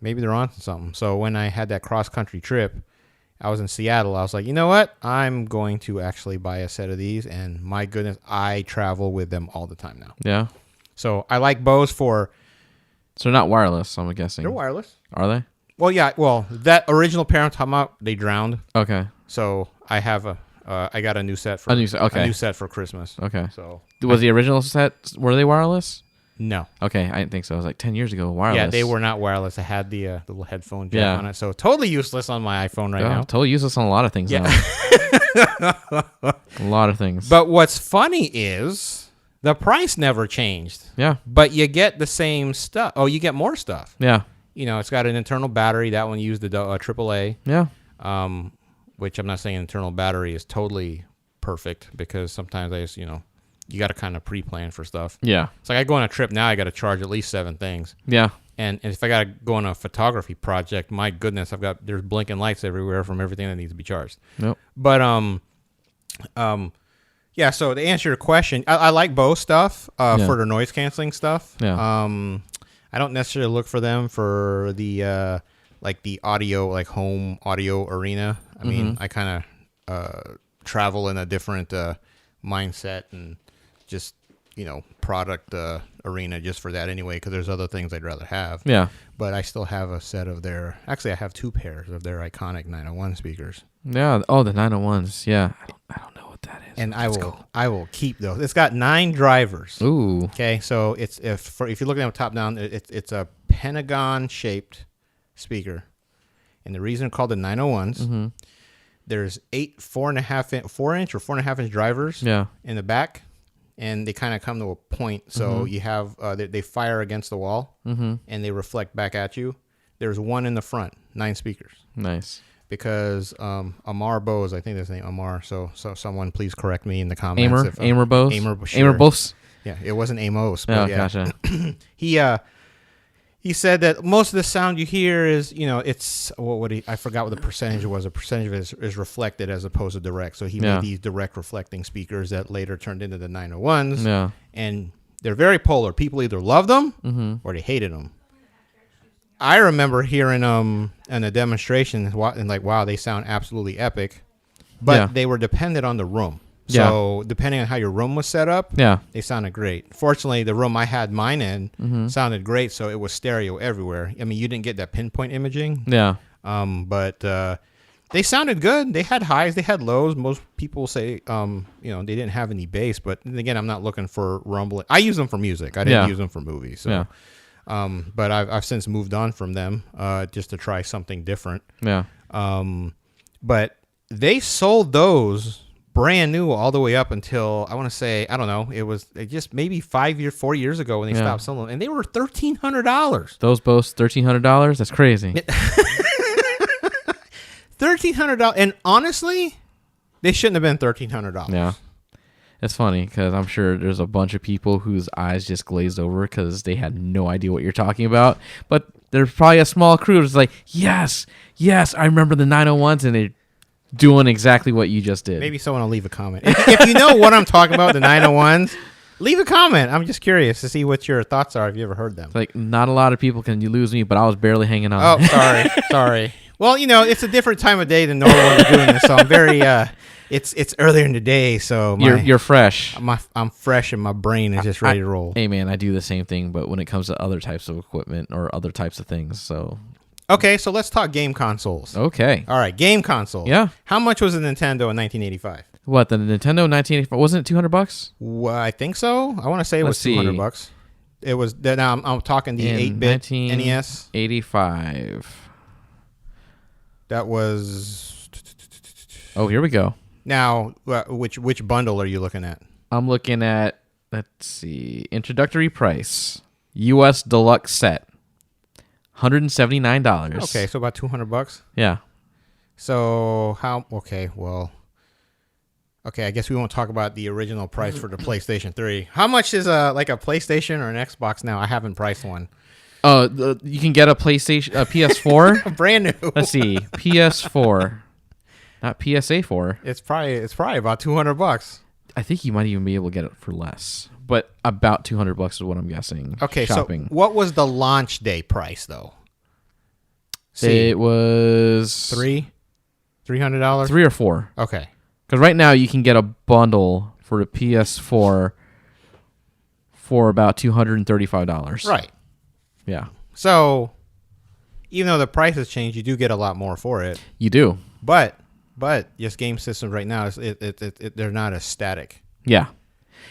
Speaker 1: maybe they're on something. So when I had that cross country trip, I was in Seattle. I was like, you know what? I'm going to actually buy a set of these. And my goodness, I travel with them all the time now.
Speaker 2: Yeah.
Speaker 1: So I like Bose for...
Speaker 2: So they're not wireless, I'm guessing.
Speaker 1: They're wireless.
Speaker 2: Are they?
Speaker 1: Well, yeah. Well, that original pair I'm talking about, they drowned.
Speaker 2: Okay.
Speaker 1: So I have I got a new set for...
Speaker 2: Okay.
Speaker 1: A new set for Christmas.
Speaker 2: Okay.
Speaker 1: So
Speaker 2: was the original set, were they wireless?
Speaker 1: No.
Speaker 2: Okay, I didn't think so. It was like 10 years ago, wireless.
Speaker 1: Yeah, they were not wireless. I had the little headphone jack on it. So totally useless on my iPhone right now.
Speaker 2: Totally useless on a lot of things now. A lot of things.
Speaker 1: But what's funny is the price never changed.
Speaker 2: Yeah.
Speaker 1: But you get the same stuff. Oh, you get more stuff.
Speaker 2: Yeah.
Speaker 1: It's got an internal battery. That one used the AAA.
Speaker 2: Yeah.
Speaker 1: Which I'm not saying internal battery is totally perfect because sometimes I just, you got to kind of pre-plan for stuff.
Speaker 2: Yeah.
Speaker 1: It's like I go on a trip now, I got to charge at least 7 things.
Speaker 2: Yeah.
Speaker 1: And if I got to go on a photography project, my goodness, there's blinking lights everywhere from everything that needs to be charged.
Speaker 2: Nope.
Speaker 1: But, yeah, so to answer your question, I like Bose stuff for their noise canceling stuff.
Speaker 2: Yeah.
Speaker 1: I don't necessarily look for them for the like the audio, like home audio arena. I mean, I kind of travel in a different mindset and just product arena just for that anyway, because there's other things I'd rather have.
Speaker 2: Yeah.
Speaker 1: But I still have a set of I have 2 pairs of their iconic 901 speakers.
Speaker 2: Yeah. Oh, the 901s. Yeah. I don't know what that is.
Speaker 1: And I will keep those. It's got 9 drivers.
Speaker 2: Ooh.
Speaker 1: Okay, so if you're looking at it top down, it's a pentagon shaped speaker, and the reason it's called the 901s, there's 8 4 inch or 4.5 inch drivers in the back, and they kind of come to a point. So you have they fire against the wall, and they reflect back at you. There's one in the front, 9 speakers.
Speaker 2: Nice. Because
Speaker 1: Amar Bose, I think that's the name, Amar. So someone please correct me in the comments.
Speaker 2: Amar Bose. Amar Bose.
Speaker 1: Yeah, it wasn't Amos. But
Speaker 2: gotcha.
Speaker 1: He said that most of the sound you hear is, it's I forgot what the percentage was. A percentage of it is reflected as opposed to direct. So he made these direct reflecting speakers that later turned into the 901s.
Speaker 2: Yeah.
Speaker 1: And they're very polar. People either loved them or they hated them. I remember hearing in a demonstration and like, wow, they sound absolutely epic, but they were dependent on the room. So depending on how your room was set up, they sounded great. Fortunately, the room I had mine in sounded great, so it was stereo everywhere. I mean, you didn't get that pinpoint imaging.
Speaker 2: Yeah.
Speaker 1: But they sounded good. They had highs, they had lows. Most people say, they didn't have any bass. But again, I'm not looking for rumbling. I use them for music. I didn't use them for movies. So. But I've since moved on from them just to try something different.
Speaker 2: Yeah.
Speaker 1: But they sold those brand new all the way up until I want to say, I don't know, it was just maybe 4 years ago when they stopped selling them, and they were $1,300.
Speaker 2: Those both $1,300. That's crazy.
Speaker 1: $1,300, and honestly, they shouldn't have been $1,300.
Speaker 2: Yeah, it's funny because I'm sure there's a bunch of people whose eyes just glazed over because they had no idea what you're talking about. But there's probably a small crew that's like, yes, I remember the 901s, and they're doing exactly what you just did.
Speaker 1: Maybe someone will leave a comment. If you know what I'm talking about, the 901s, leave a comment. I'm just curious to see what your thoughts are. Have you ever heard them?
Speaker 2: It's like, not a lot of people can you lose me, but I was barely hanging on.
Speaker 1: Oh, sorry. Well, it's a different time of day than normal when we're doing this, so I'm very. It's earlier in the day, so
Speaker 2: you're fresh.
Speaker 1: I'm fresh, and my brain is just ready to roll.
Speaker 2: Hey, man, I do the same thing, but when it comes to other types of equipment or other types of things, so.
Speaker 1: Okay, so let's talk game consoles.
Speaker 2: Okay.
Speaker 1: All right, game consoles.
Speaker 2: Yeah.
Speaker 1: How much was a Nintendo in 1985?
Speaker 2: What, the Nintendo 1985? Wasn't it $200?
Speaker 1: Well, I think so. I want to say it was $200. It was. Now I'm talking the 8-bit NES.
Speaker 2: 85.
Speaker 1: That was.
Speaker 2: Oh, here we go.
Speaker 1: Now, which bundle are you looking at?
Speaker 2: I'm looking at, let's see, introductory price, U.S. Deluxe set, $179.
Speaker 1: Okay, so about $200.
Speaker 2: Yeah.
Speaker 1: So how? Okay, well. Okay, I guess we won't talk about the original price for the PlayStation 3. How much is a PlayStation or an Xbox now? I haven't priced one.
Speaker 2: You can get a PS4.
Speaker 1: Brand new.
Speaker 2: Let's see, PS4, not PSA 4.
Speaker 1: It's probably about $200.
Speaker 2: I think you might even be able to get it for less, but about $200 is what I'm guessing.
Speaker 1: Okay,
Speaker 2: shopping.
Speaker 1: So what was the launch day price though?
Speaker 2: It was
Speaker 1: $300.
Speaker 2: 3 or 4.
Speaker 1: Okay.
Speaker 2: Because right now you can get a bundle for the PS4 for about $235.
Speaker 1: Right.
Speaker 2: Yeah.
Speaker 1: So even though the price has changed, you do get a lot more for it.
Speaker 2: You do.
Speaker 1: But yes, game systems right now they're not as static.
Speaker 2: Yeah.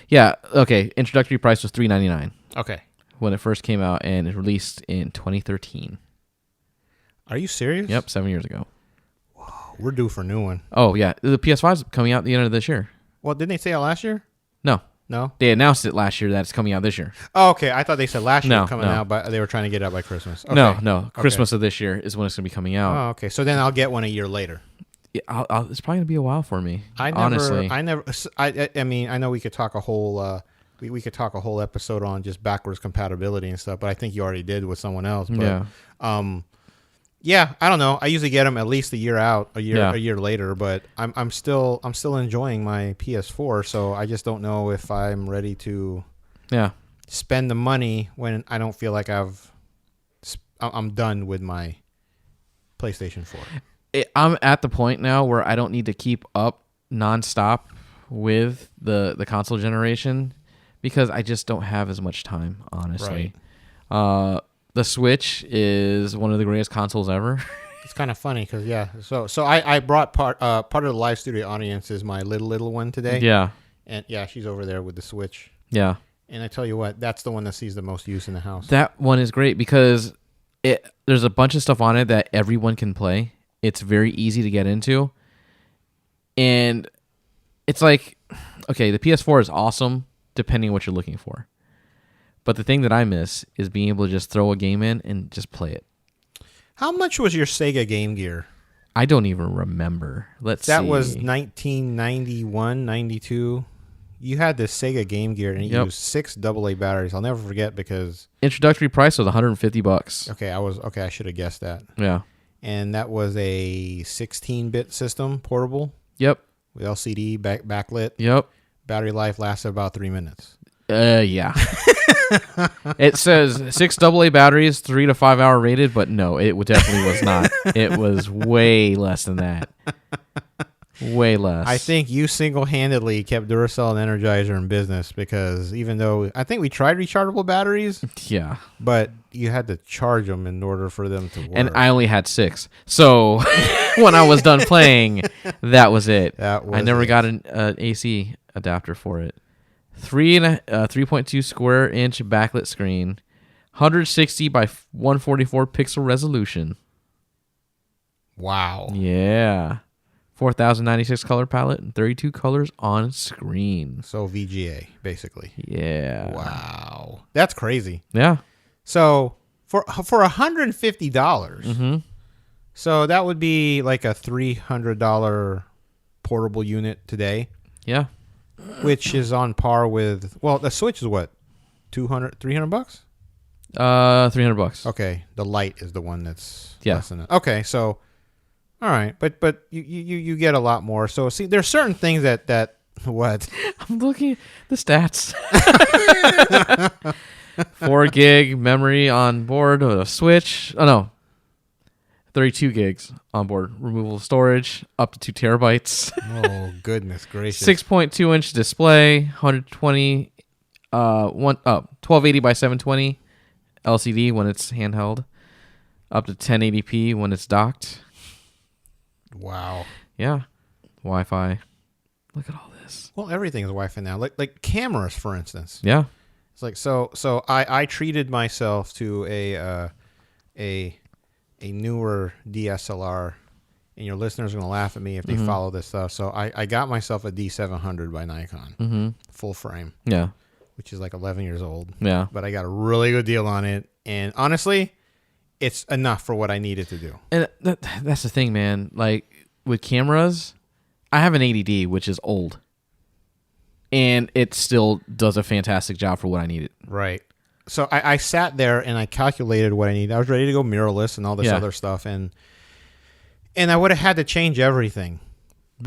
Speaker 2: Yeah. Okay. Introductory price was $399.
Speaker 1: Okay.
Speaker 2: When it first came out, and it released in 2013.
Speaker 1: Are you serious?
Speaker 2: Yep, 7 years ago.
Speaker 1: We're due for a new one.
Speaker 2: Oh yeah, the PS5's coming out at the end of this year.
Speaker 1: Well, didn't they say it last year?
Speaker 2: No. They announced it last year that it's coming out this year.
Speaker 1: Oh, okay. I thought they said last year
Speaker 2: No,
Speaker 1: it was coming
Speaker 2: no.
Speaker 1: out, but they were trying to get it out by Christmas. Okay.
Speaker 2: No.
Speaker 1: Okay.
Speaker 2: Christmas of this year is when it's going to be coming out.
Speaker 1: Oh, okay. So then I'll get one a year later.
Speaker 2: Yeah, it's probably going to be a while for me.
Speaker 1: Honestly, I mean, I know we could talk a whole we could talk a whole episode on just backwards compatibility and stuff, but I think you already did with someone else. But, yeah, I don't know. I usually get them at least a year out, a year later. But I'm still enjoying my PS4, so I just don't know if I'm ready to spend the money when I don't feel like I'm done with my PlayStation 4.
Speaker 2: I'm at the point now where I don't need to keep up nonstop with the console generation because I just don't have as much time, honestly.
Speaker 1: Right.
Speaker 2: The Switch is one of the greatest consoles ever.
Speaker 1: It's kind of funny because so I brought part of the live studio audience is my little one today.
Speaker 2: Yeah,
Speaker 1: and she's over there with the Switch.
Speaker 2: Yeah,
Speaker 1: and I tell you what, that's the one that sees the most use in the house.
Speaker 2: That one is great because there's a bunch of stuff on it that everyone can play. It's very easy to get into, and it's like, okay, the PS4 is awesome depending on what you're looking for. But the thing that I miss is being able to just throw a game in and just play it.
Speaker 1: How much was your Sega Game Gear?
Speaker 2: I don't even remember.
Speaker 1: That was 1991, 92. You had this Sega Game Gear and it used 6 AA batteries. I'll never forget because
Speaker 2: introductory price was $150.
Speaker 1: Okay, I should have guessed that.
Speaker 2: Yeah.
Speaker 1: And that was a 16-bit system, portable.
Speaker 2: Yep.
Speaker 1: With LCD backlit.
Speaker 2: Yep.
Speaker 1: Battery life lasted about 3 minutes.
Speaker 2: Yeah. It says 6 AA batteries, 3 to 5 hour rated, but no, it definitely was not. It was way less than that. Way less.
Speaker 1: I think you single-handedly kept Duracell and Energizer in business because even though I think we tried rechargeable batteries,
Speaker 2: Yeah.
Speaker 1: but you had to charge them in order for them to work.
Speaker 2: And I only had 6. So when I was done playing, that was it.
Speaker 1: That was
Speaker 2: I never
Speaker 1: it.
Speaker 2: got an AC adapter for it. 3.2 square inch backlit screen, 160 by 144 pixel resolution.
Speaker 1: Wow.
Speaker 2: Yeah. 4096 color palette and 32 colors on screen.
Speaker 1: So VGA, basically.
Speaker 2: Yeah.
Speaker 1: Wow. That's crazy.
Speaker 2: Yeah.
Speaker 1: So for $150,
Speaker 2: Mm-hmm.
Speaker 1: so that would be like a $300 portable unit today,
Speaker 2: Yeah.
Speaker 1: which is on par with, well, the Switch is what, $200, $300?
Speaker 2: $300.
Speaker 1: Okay, the Lite is the one that's
Speaker 2: Yeah.
Speaker 1: less than that. Okay, so all right, but you get a lot more. So see, there's certain things that what?
Speaker 2: I'm looking at the stats. 4 gig memory on board with a Switch. Oh no. 32 gigs on board. Removable storage up to 2 terabytes.
Speaker 1: Oh goodness gracious!
Speaker 2: 6.2 inch display, 120 1280 by 720 LCD when it's handheld. Up to 1080p when it's docked.
Speaker 1: Wow.
Speaker 2: Yeah. Wi-Fi. Look at all this.
Speaker 1: Well, everything is Wi-Fi now. Like cameras, for instance.
Speaker 2: Yeah.
Speaker 1: It's like so I treated myself to a newer DSLR, and your listeners are gonna laugh at me if they follow this stuff. So I got myself a D700 by Nikon, full frame,
Speaker 2: Yeah.
Speaker 1: which is like 11 years old.
Speaker 2: Yeah.
Speaker 1: But I got a really good deal on it, and honestly, it's enough for what I needed to do.
Speaker 2: And that's the thing, man. Like with cameras, I have an 80D, which is old, and it still does a fantastic job for what I needed.
Speaker 1: Right. So I sat there and I calculated what I needed. I was ready to go mirrorless and all this
Speaker 2: Yeah.
Speaker 1: other stuff, and I would have had to change everything.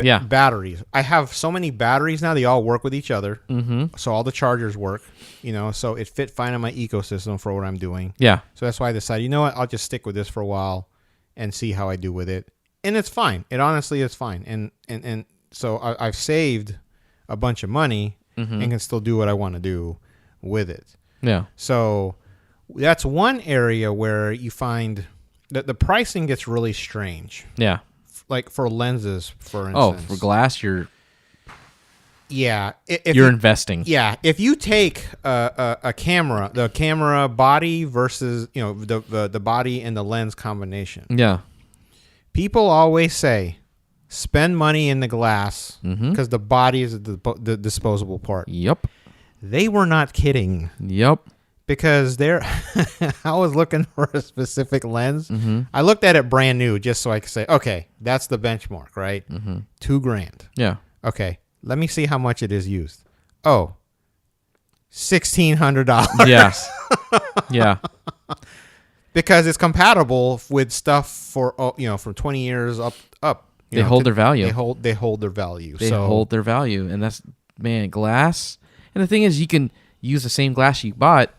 Speaker 2: Yeah.
Speaker 1: Batteries. I have so many batteries now; they all work with each other.
Speaker 2: Mm-hmm.
Speaker 1: So all the chargers work. So it fit fine in my ecosystem for what I'm doing.
Speaker 2: Yeah.
Speaker 1: So that's why I decided, you know what, I'll just stick with this for a while and see how I do with it. And it's fine. It honestly is fine. And so I've saved a bunch of money and can still do what I want to do with it.
Speaker 2: Yeah.
Speaker 1: So that's one area where you find that the pricing gets really strange.
Speaker 2: Yeah.
Speaker 1: Like for lenses, for
Speaker 2: Oh,
Speaker 1: instance.
Speaker 2: for glass, you're
Speaker 1: If
Speaker 2: investing.
Speaker 1: Yeah, if you take a camera, the camera body versus the body and the lens combination,
Speaker 2: Yeah.
Speaker 1: people always say spend money in the glass because the body is the disposable part.
Speaker 2: Yep.
Speaker 1: They were not kidding
Speaker 2: Yep.
Speaker 1: because I was looking for a specific lens. I looked at it brand new just so I could say, okay, that's the benchmark, right? $2,000.
Speaker 2: Yeah.
Speaker 1: Okay, let me see how much it is used. Oh, $1,600.
Speaker 2: Yeah. Yeah.
Speaker 1: Because it's compatible with stuff for from 20 years up.
Speaker 2: They hold their value.
Speaker 1: They hold their value.
Speaker 2: They hold their value, and that's, man, glass. And the thing is, you can use the same glass you bought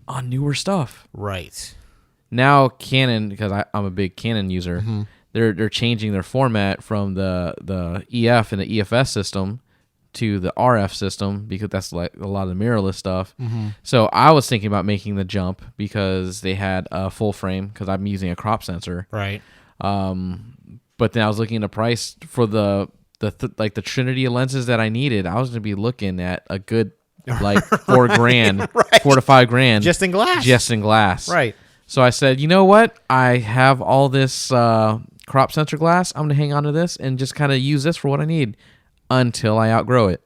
Speaker 2: on newer stuff.
Speaker 1: Right.
Speaker 2: Now Canon, because I'm a big Canon user, they're changing their format from the EF and the EFS system to the RF system because that's like a lot of the mirrorless stuff. So I was thinking about making the jump because they had a full frame because I'm using a crop sensor.
Speaker 1: Right.
Speaker 2: But then I was looking at the price for the trinity of lenses that I needed. I was going to be looking at a good like $4,000,
Speaker 1: Right.
Speaker 2: $4,000 to $5,000
Speaker 1: Just in glass.
Speaker 2: just in glass.
Speaker 1: Right.
Speaker 2: So I said, you know what? I have all this crop sensor glass. I'm going to hang on to this and just kind of use this for what I need until I outgrow it.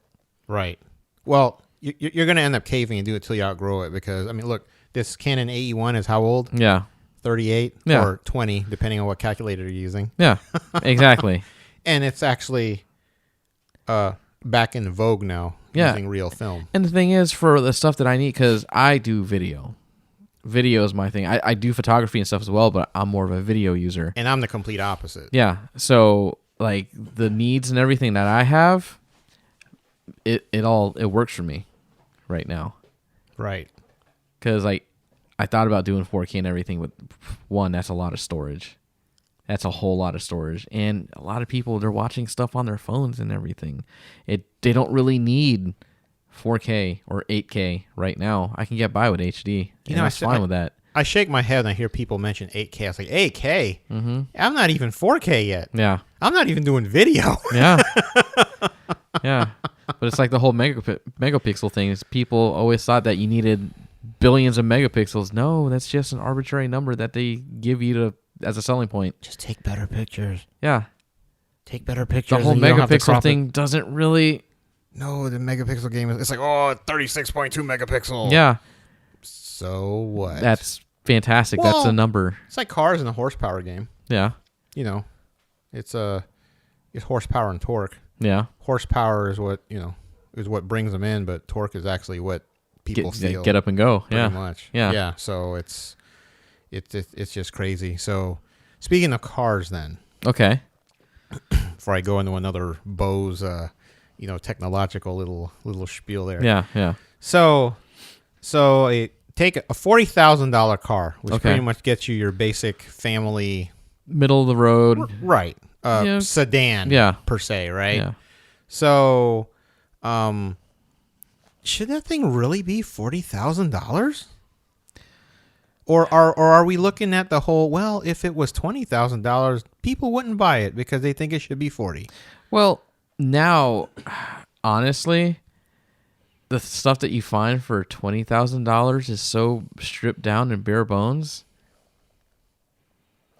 Speaker 1: Right. Well, you're going to end up caving and do it till you outgrow it because, I mean, look, this Canon AE1 is how old?
Speaker 2: Yeah.
Speaker 1: 38
Speaker 2: Yeah.
Speaker 1: or 20, depending on what calculator you're using.
Speaker 2: Yeah, exactly.
Speaker 1: And it's actually back in vogue now,
Speaker 2: Yeah.
Speaker 1: using real film.
Speaker 2: And the thing is, for the stuff that I need, because I do video. Video is my thing. I do photography and stuff as well, but I'm more of a video user.
Speaker 1: And I'm the complete opposite.
Speaker 2: Yeah. So, like, the needs and everything that I have, it works for me right now.
Speaker 1: Right.
Speaker 2: Because like I thought about doing 4K and everything, but one, that's a lot of storage. That's a whole lot of storage, and a lot of people, they're watching stuff on their phones and everything. They don't really need 4K or 8K right now. I can get by with HD. And I'm fine with that.
Speaker 1: I shake my head and I hear people mention 8K. I was like, 8K? Mm-hmm. I'm not even 4K yet.
Speaker 2: Yeah.
Speaker 1: I'm not even doing video.
Speaker 2: Yeah. Yeah. But it's like the whole megapixel thing. Is people always thought that you needed billions of megapixels. No, that's just an arbitrary number that they give you as a selling point.
Speaker 1: Just take better pictures.
Speaker 2: Yeah.
Speaker 1: Take better pictures.
Speaker 2: The whole megapixel thing doesn't really...
Speaker 1: No, the megapixel game is... It's like, 36.2 megapixel.
Speaker 2: Yeah.
Speaker 1: So what?
Speaker 2: That's fantastic.
Speaker 1: Well,
Speaker 2: that's a number.
Speaker 1: It's like cars in a horsepower game.
Speaker 2: Yeah.
Speaker 1: You know, it's horsepower and torque.
Speaker 2: Yeah.
Speaker 1: Horsepower is what, is what brings them in, but torque is actually what people feel.
Speaker 2: Get up and go.
Speaker 1: Pretty much.
Speaker 2: Yeah.
Speaker 1: Yeah. So it's just crazy. So speaking of cars then.
Speaker 2: Okay.
Speaker 1: Before I go into another Bose, technological little spiel there.
Speaker 2: Yeah. Yeah.
Speaker 1: So take a $40,000 car, which pretty much gets you your basic family,
Speaker 2: middle of the road,
Speaker 1: right? Sedan, per se, right?
Speaker 2: Yeah.
Speaker 1: So, should that thing really be $40,000? Or are we looking at the whole? Well, if it was $20,000, people wouldn't buy it because they think it should be $40,000.
Speaker 2: Well, now, honestly, the stuff that you find for $20,000 is so stripped down and bare bones.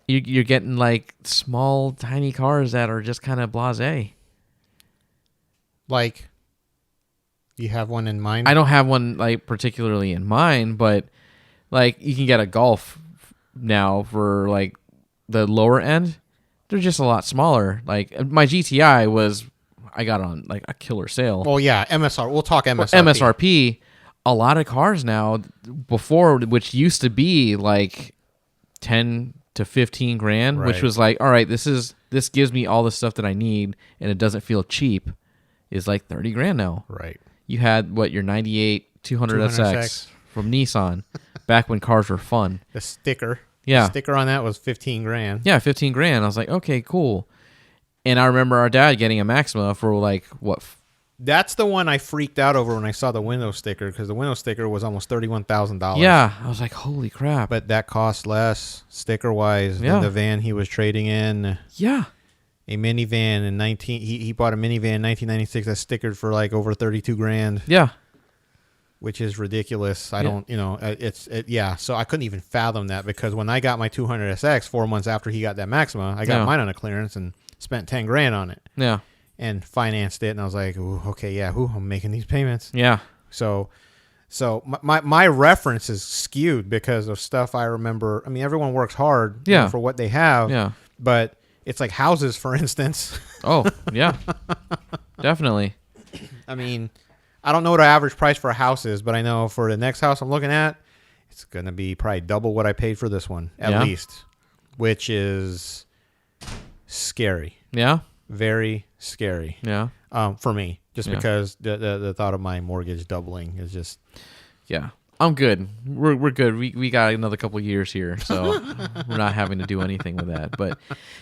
Speaker 2: You're getting like small, tiny cars that are just kind of blasé.
Speaker 1: Like, you have one in mind?
Speaker 2: I don't have one like particularly in mind, but like you can get a Golf now for like the lower end. They're just a lot smaller. Like my GTI I got on like a killer sale.
Speaker 1: Well, yeah, MSR. We'll talk MSRP.
Speaker 2: MSRP. A lot of cars now, before, which used to be like 10 to 15 grand,
Speaker 1: right.
Speaker 2: Which was like, all right, this gives me all the stuff that I need, and it doesn't feel cheap, is like 30 grand now.
Speaker 1: Right.
Speaker 2: You had your 98 200 SX from Nissan back when cars were fun.
Speaker 1: The sticker.
Speaker 2: Yeah.
Speaker 1: The sticker on that was 15 grand.
Speaker 2: Yeah, 15 grand. I was like, okay, cool. And I remember our dad getting a Maxima for like, what?
Speaker 1: That's the one I freaked out over when I saw the window sticker, because the window sticker was almost $31,000.
Speaker 2: Yeah. I was like, holy crap.
Speaker 1: But that cost less sticker-wise than the van he was trading in.
Speaker 2: Yeah.
Speaker 1: A minivan in he bought a minivan in 1996 that's stickered for like over 32 grand.
Speaker 2: Yeah.
Speaker 1: Which is ridiculous. So I couldn't even fathom that, because when I got my 200SX 4 months after he got that Maxima, I got mine on a clearance and spent 10 grand on it.
Speaker 2: Yeah.
Speaker 1: And financed it, and I was like, ooh, okay, yeah, I'm making these payments.
Speaker 2: Yeah.
Speaker 1: So my reference is skewed because of stuff I remember. I mean, everyone works hard for what they have.
Speaker 2: Yeah.
Speaker 1: But it's like houses, for instance.
Speaker 2: Oh, yeah. Definitely.
Speaker 1: I mean, I don't know what our average price for a house is, but I know for the next house I'm looking at, it's going to be probably double what I paid for this one, at least, which is scary.
Speaker 2: Yeah.
Speaker 1: Very scary.
Speaker 2: Yeah.
Speaker 1: For me, just because the thought of my mortgage doubling is just.
Speaker 2: Yeah. I'm good. We're good. We got another couple years here, so we're not having to do anything with that. But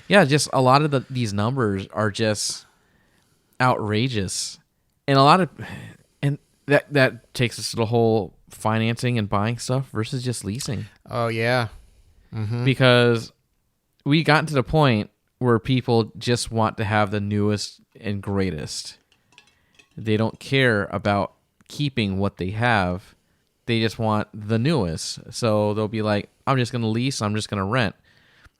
Speaker 2: yeah, just a lot of these numbers are just outrageous, and that takes us to the whole financing and buying stuff versus just leasing.
Speaker 1: Oh yeah,
Speaker 2: because we got to the point where people just want to have the newest and greatest. They don't care about keeping what they have. They just want the newest. So they'll be like, I'm just going to lease, I'm just going to rent.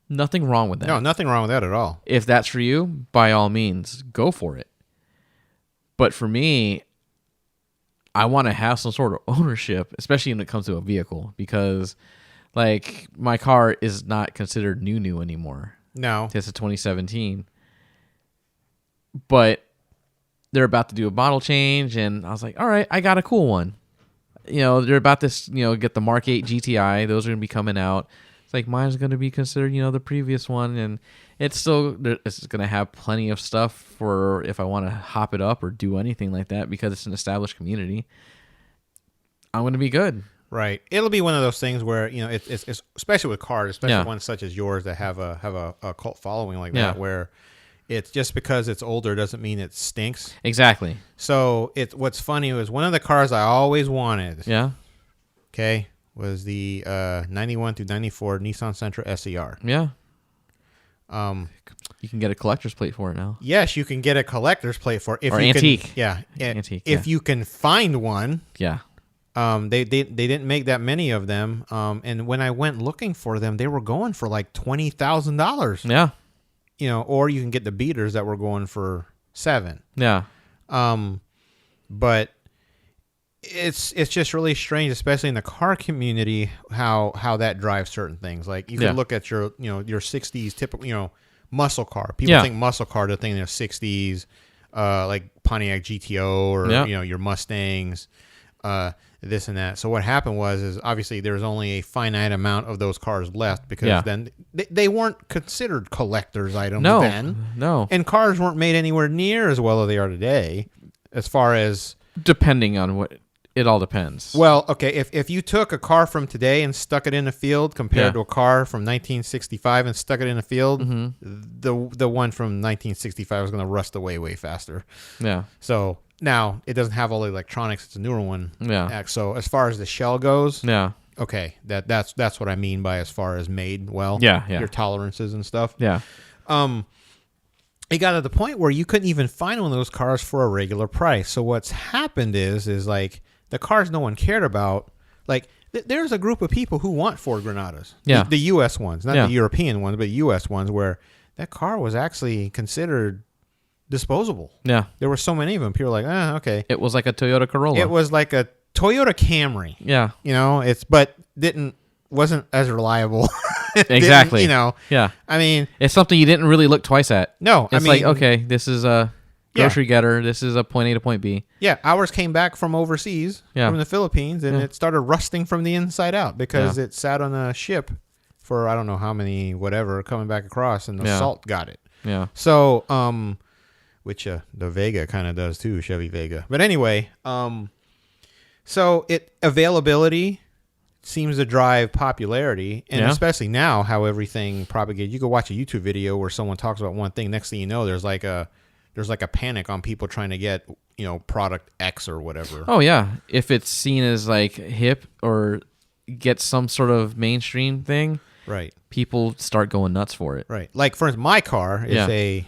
Speaker 2: Nothing wrong with that.
Speaker 1: No, nothing wrong with that at all.
Speaker 2: If that's for you, by all means, go for it. But for me, I want to have some sort of ownership, especially when it comes to a vehicle, because like my car is not considered new anymore.
Speaker 1: No.
Speaker 2: It's a 2017. But they're about to do a model change, and I was like, all right, I got a cool one. They're about to, get the Mark 8 GTI. Those are going to be coming out. It's like mine's going to be considered, the previous one, and it's going to have plenty of stuff for if I want to hop it up or do anything like that, because it's an established community. I'm gonna be good.
Speaker 1: Right. It'll be one of those things where, you know, it's especially with cars, especially
Speaker 2: Yeah.
Speaker 1: ones such as yours that have a cult following like
Speaker 2: Yeah.
Speaker 1: that, where it's just because it's older doesn't mean it stinks.
Speaker 2: Exactly.
Speaker 1: So what's funny was one of the cars I always wanted,
Speaker 2: Yeah.
Speaker 1: okay, was the 91 through 94 Nissan Sentra SER.
Speaker 2: Yeah.
Speaker 1: Um,
Speaker 2: You can get a collector's plate for it now.
Speaker 1: yes, you can get a collector's plate for it if
Speaker 2: Or
Speaker 1: you
Speaker 2: antique.
Speaker 1: Can, yeah,
Speaker 2: Antique,
Speaker 1: if you can find one.
Speaker 2: Yeah.
Speaker 1: They didn't make that many of them. And when I went looking for them, they were going for like $20,000.
Speaker 2: Yeah.
Speaker 1: You know, or you can get the beaters that were going for $7,000.
Speaker 2: Yeah.
Speaker 1: But it's just really strange, especially in the car community, how that drives certain things. Like you
Speaker 2: Yeah.
Speaker 1: can look at your 60s typical muscle car. People
Speaker 2: Yeah.
Speaker 1: think muscle car, they're thinking 60s, like Pontiac GTO or
Speaker 2: Yeah.
Speaker 1: your Mustangs, this and that. So what happened is obviously there was only a finite amount of those cars left because
Speaker 2: Yeah.
Speaker 1: then they weren't considered collector's items
Speaker 2: No.
Speaker 1: then.
Speaker 2: No.
Speaker 1: And cars weren't made anywhere near as well as they are today, as far as
Speaker 2: Depending on what, it all depends.
Speaker 1: well, okay. If you took a car from today and stuck it in a field compared
Speaker 2: Yeah.
Speaker 1: to a car from 1965 and stuck it in a field,
Speaker 2: Mm-hmm.
Speaker 1: the one from 1965 is going to rust away way faster.
Speaker 2: Yeah.
Speaker 1: So now it doesn't have all the electronics; it's a newer one.
Speaker 2: Yeah.
Speaker 1: So as far as the shell goes,
Speaker 2: Yeah.
Speaker 1: okay, that's what I mean by as far as made well.
Speaker 2: Yeah. Yeah.
Speaker 1: Your tolerances and stuff.
Speaker 2: Yeah.
Speaker 1: It got to the point where you couldn't even find one of those cars for a regular price. So what's happened is like the cars no one cared about, like there's a group of people who want Ford Granadas.
Speaker 2: Yeah.
Speaker 1: The U.S. ones, not
Speaker 2: Yeah.
Speaker 1: the European ones, but U.S. ones where that car was actually considered disposable.
Speaker 2: Yeah.
Speaker 1: There were so many of them. People were like, okay.
Speaker 2: It was like a Toyota Corolla.
Speaker 1: It was like a Toyota Camry,
Speaker 2: Yeah.
Speaker 1: but wasn't as reliable. It didn't,
Speaker 2: Exactly.
Speaker 1: Yeah. I mean,
Speaker 2: It's something you didn't really look twice at.
Speaker 1: no.
Speaker 2: It's like, okay, this is a
Speaker 1: Yeah.
Speaker 2: grocery getter. This is a point A to point B.
Speaker 1: Yeah, ours came back from overseas,
Speaker 2: Yeah.
Speaker 1: from the Philippines, and
Speaker 2: Yeah.
Speaker 1: it started rusting from the inside out because
Speaker 2: Yeah.
Speaker 1: it sat on a ship for I don't know how many, whatever, coming back across, and the
Speaker 2: Yeah.
Speaker 1: salt got it.
Speaker 2: Yeah.
Speaker 1: So, which the Vega kind of does too, Chevy Vega. But anyway, so availability seems to drive popularity, and
Speaker 2: Yeah.
Speaker 1: especially now how everything propagates. You can watch a YouTube video where someone talks about one thing. Next thing you know, there's like a panic on people trying to get product X or whatever.
Speaker 2: Oh, yeah. If it's seen as like hip or gets some sort of mainstream thing,
Speaker 1: Right.
Speaker 2: people start going nuts for it.
Speaker 1: Right. Like for instance, my car is
Speaker 2: Yeah.
Speaker 1: a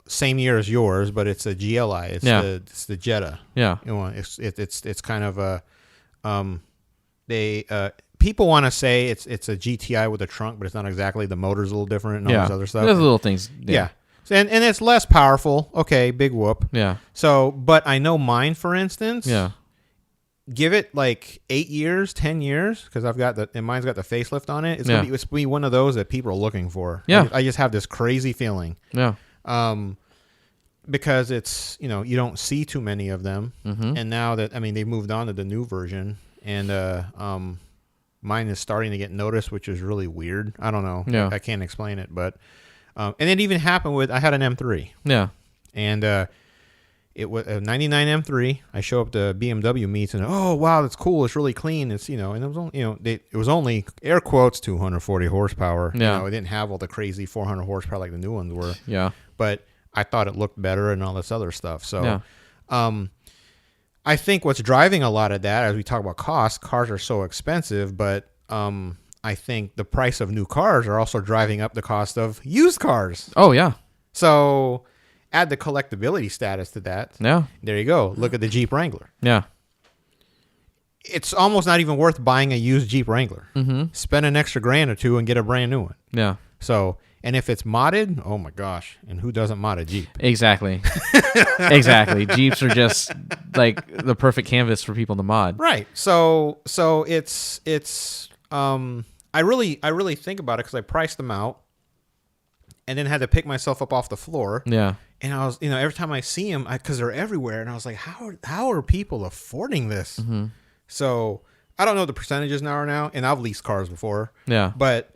Speaker 1: same year as yours, but it's a GLI. It's
Speaker 2: Yeah.
Speaker 1: it's the Jetta.
Speaker 2: Yeah.
Speaker 1: It's kind of a people want to say it's a GTI with a trunk, but it's not exactly. The motor's a little different and all
Speaker 2: Yeah.
Speaker 1: this other stuff.
Speaker 2: There's little things.
Speaker 1: Yeah. And it's less powerful. Okay, big whoop.
Speaker 2: Yeah.
Speaker 1: So, but I know mine, for instance.
Speaker 2: Yeah.
Speaker 1: Give it like 8 years, 10 years, because mine's got the facelift on it. It's
Speaker 2: Yeah.
Speaker 1: gonna be one of those that people are looking for.
Speaker 2: Yeah.
Speaker 1: I just have this crazy feeling.
Speaker 2: Yeah.
Speaker 1: Because it's you don't see too many of them,
Speaker 2: Mm-hmm.
Speaker 1: and now that they've moved on to the new version, and mine is starting to get noticed, which is really weird. I don't know.
Speaker 2: Yeah.
Speaker 1: I can't explain it, but and it even happened with I had an M3,
Speaker 2: Yeah.
Speaker 1: and it was a '99 M3. I show up to BMW meets, and oh wow, that's cool. It's really clean. It's and it was only it was only air quotes 240 horsepower.
Speaker 2: Yeah.
Speaker 1: It didn't have all the crazy 400 horsepower like the new ones were,
Speaker 2: Yeah.
Speaker 1: but I thought it looked better and all this other stuff. So,
Speaker 2: Yeah.
Speaker 1: I think what's driving a lot of that, as we talk about cost, cars are so expensive, but I think the price of new cars are also driving up the cost of used cars.
Speaker 2: Oh, yeah.
Speaker 1: So, add the collectability status to that.
Speaker 2: Yeah.
Speaker 1: There you go. Look at the Jeep Wrangler.
Speaker 2: Yeah.
Speaker 1: It's almost not even worth buying a used Jeep Wrangler.
Speaker 2: Mm-hmm.
Speaker 1: Spend an extra $1,000 or $2 and get a brand new one.
Speaker 2: Yeah.
Speaker 1: So, and if it's modded, oh my gosh, and who doesn't mod a Jeep?
Speaker 2: Exactly. Exactly. Jeeps are just like the perfect canvas for people to mod.
Speaker 1: Right. So it's I really think about it because I priced them out, and then had to pick myself up off the floor.
Speaker 2: Yeah.
Speaker 1: And I was every time I see them, because they're everywhere, and I was like, how are people affording this?
Speaker 2: Mm-hmm.
Speaker 1: So I don't know what the percentages now are now, and I've leased cars before,
Speaker 2: Yeah.
Speaker 1: but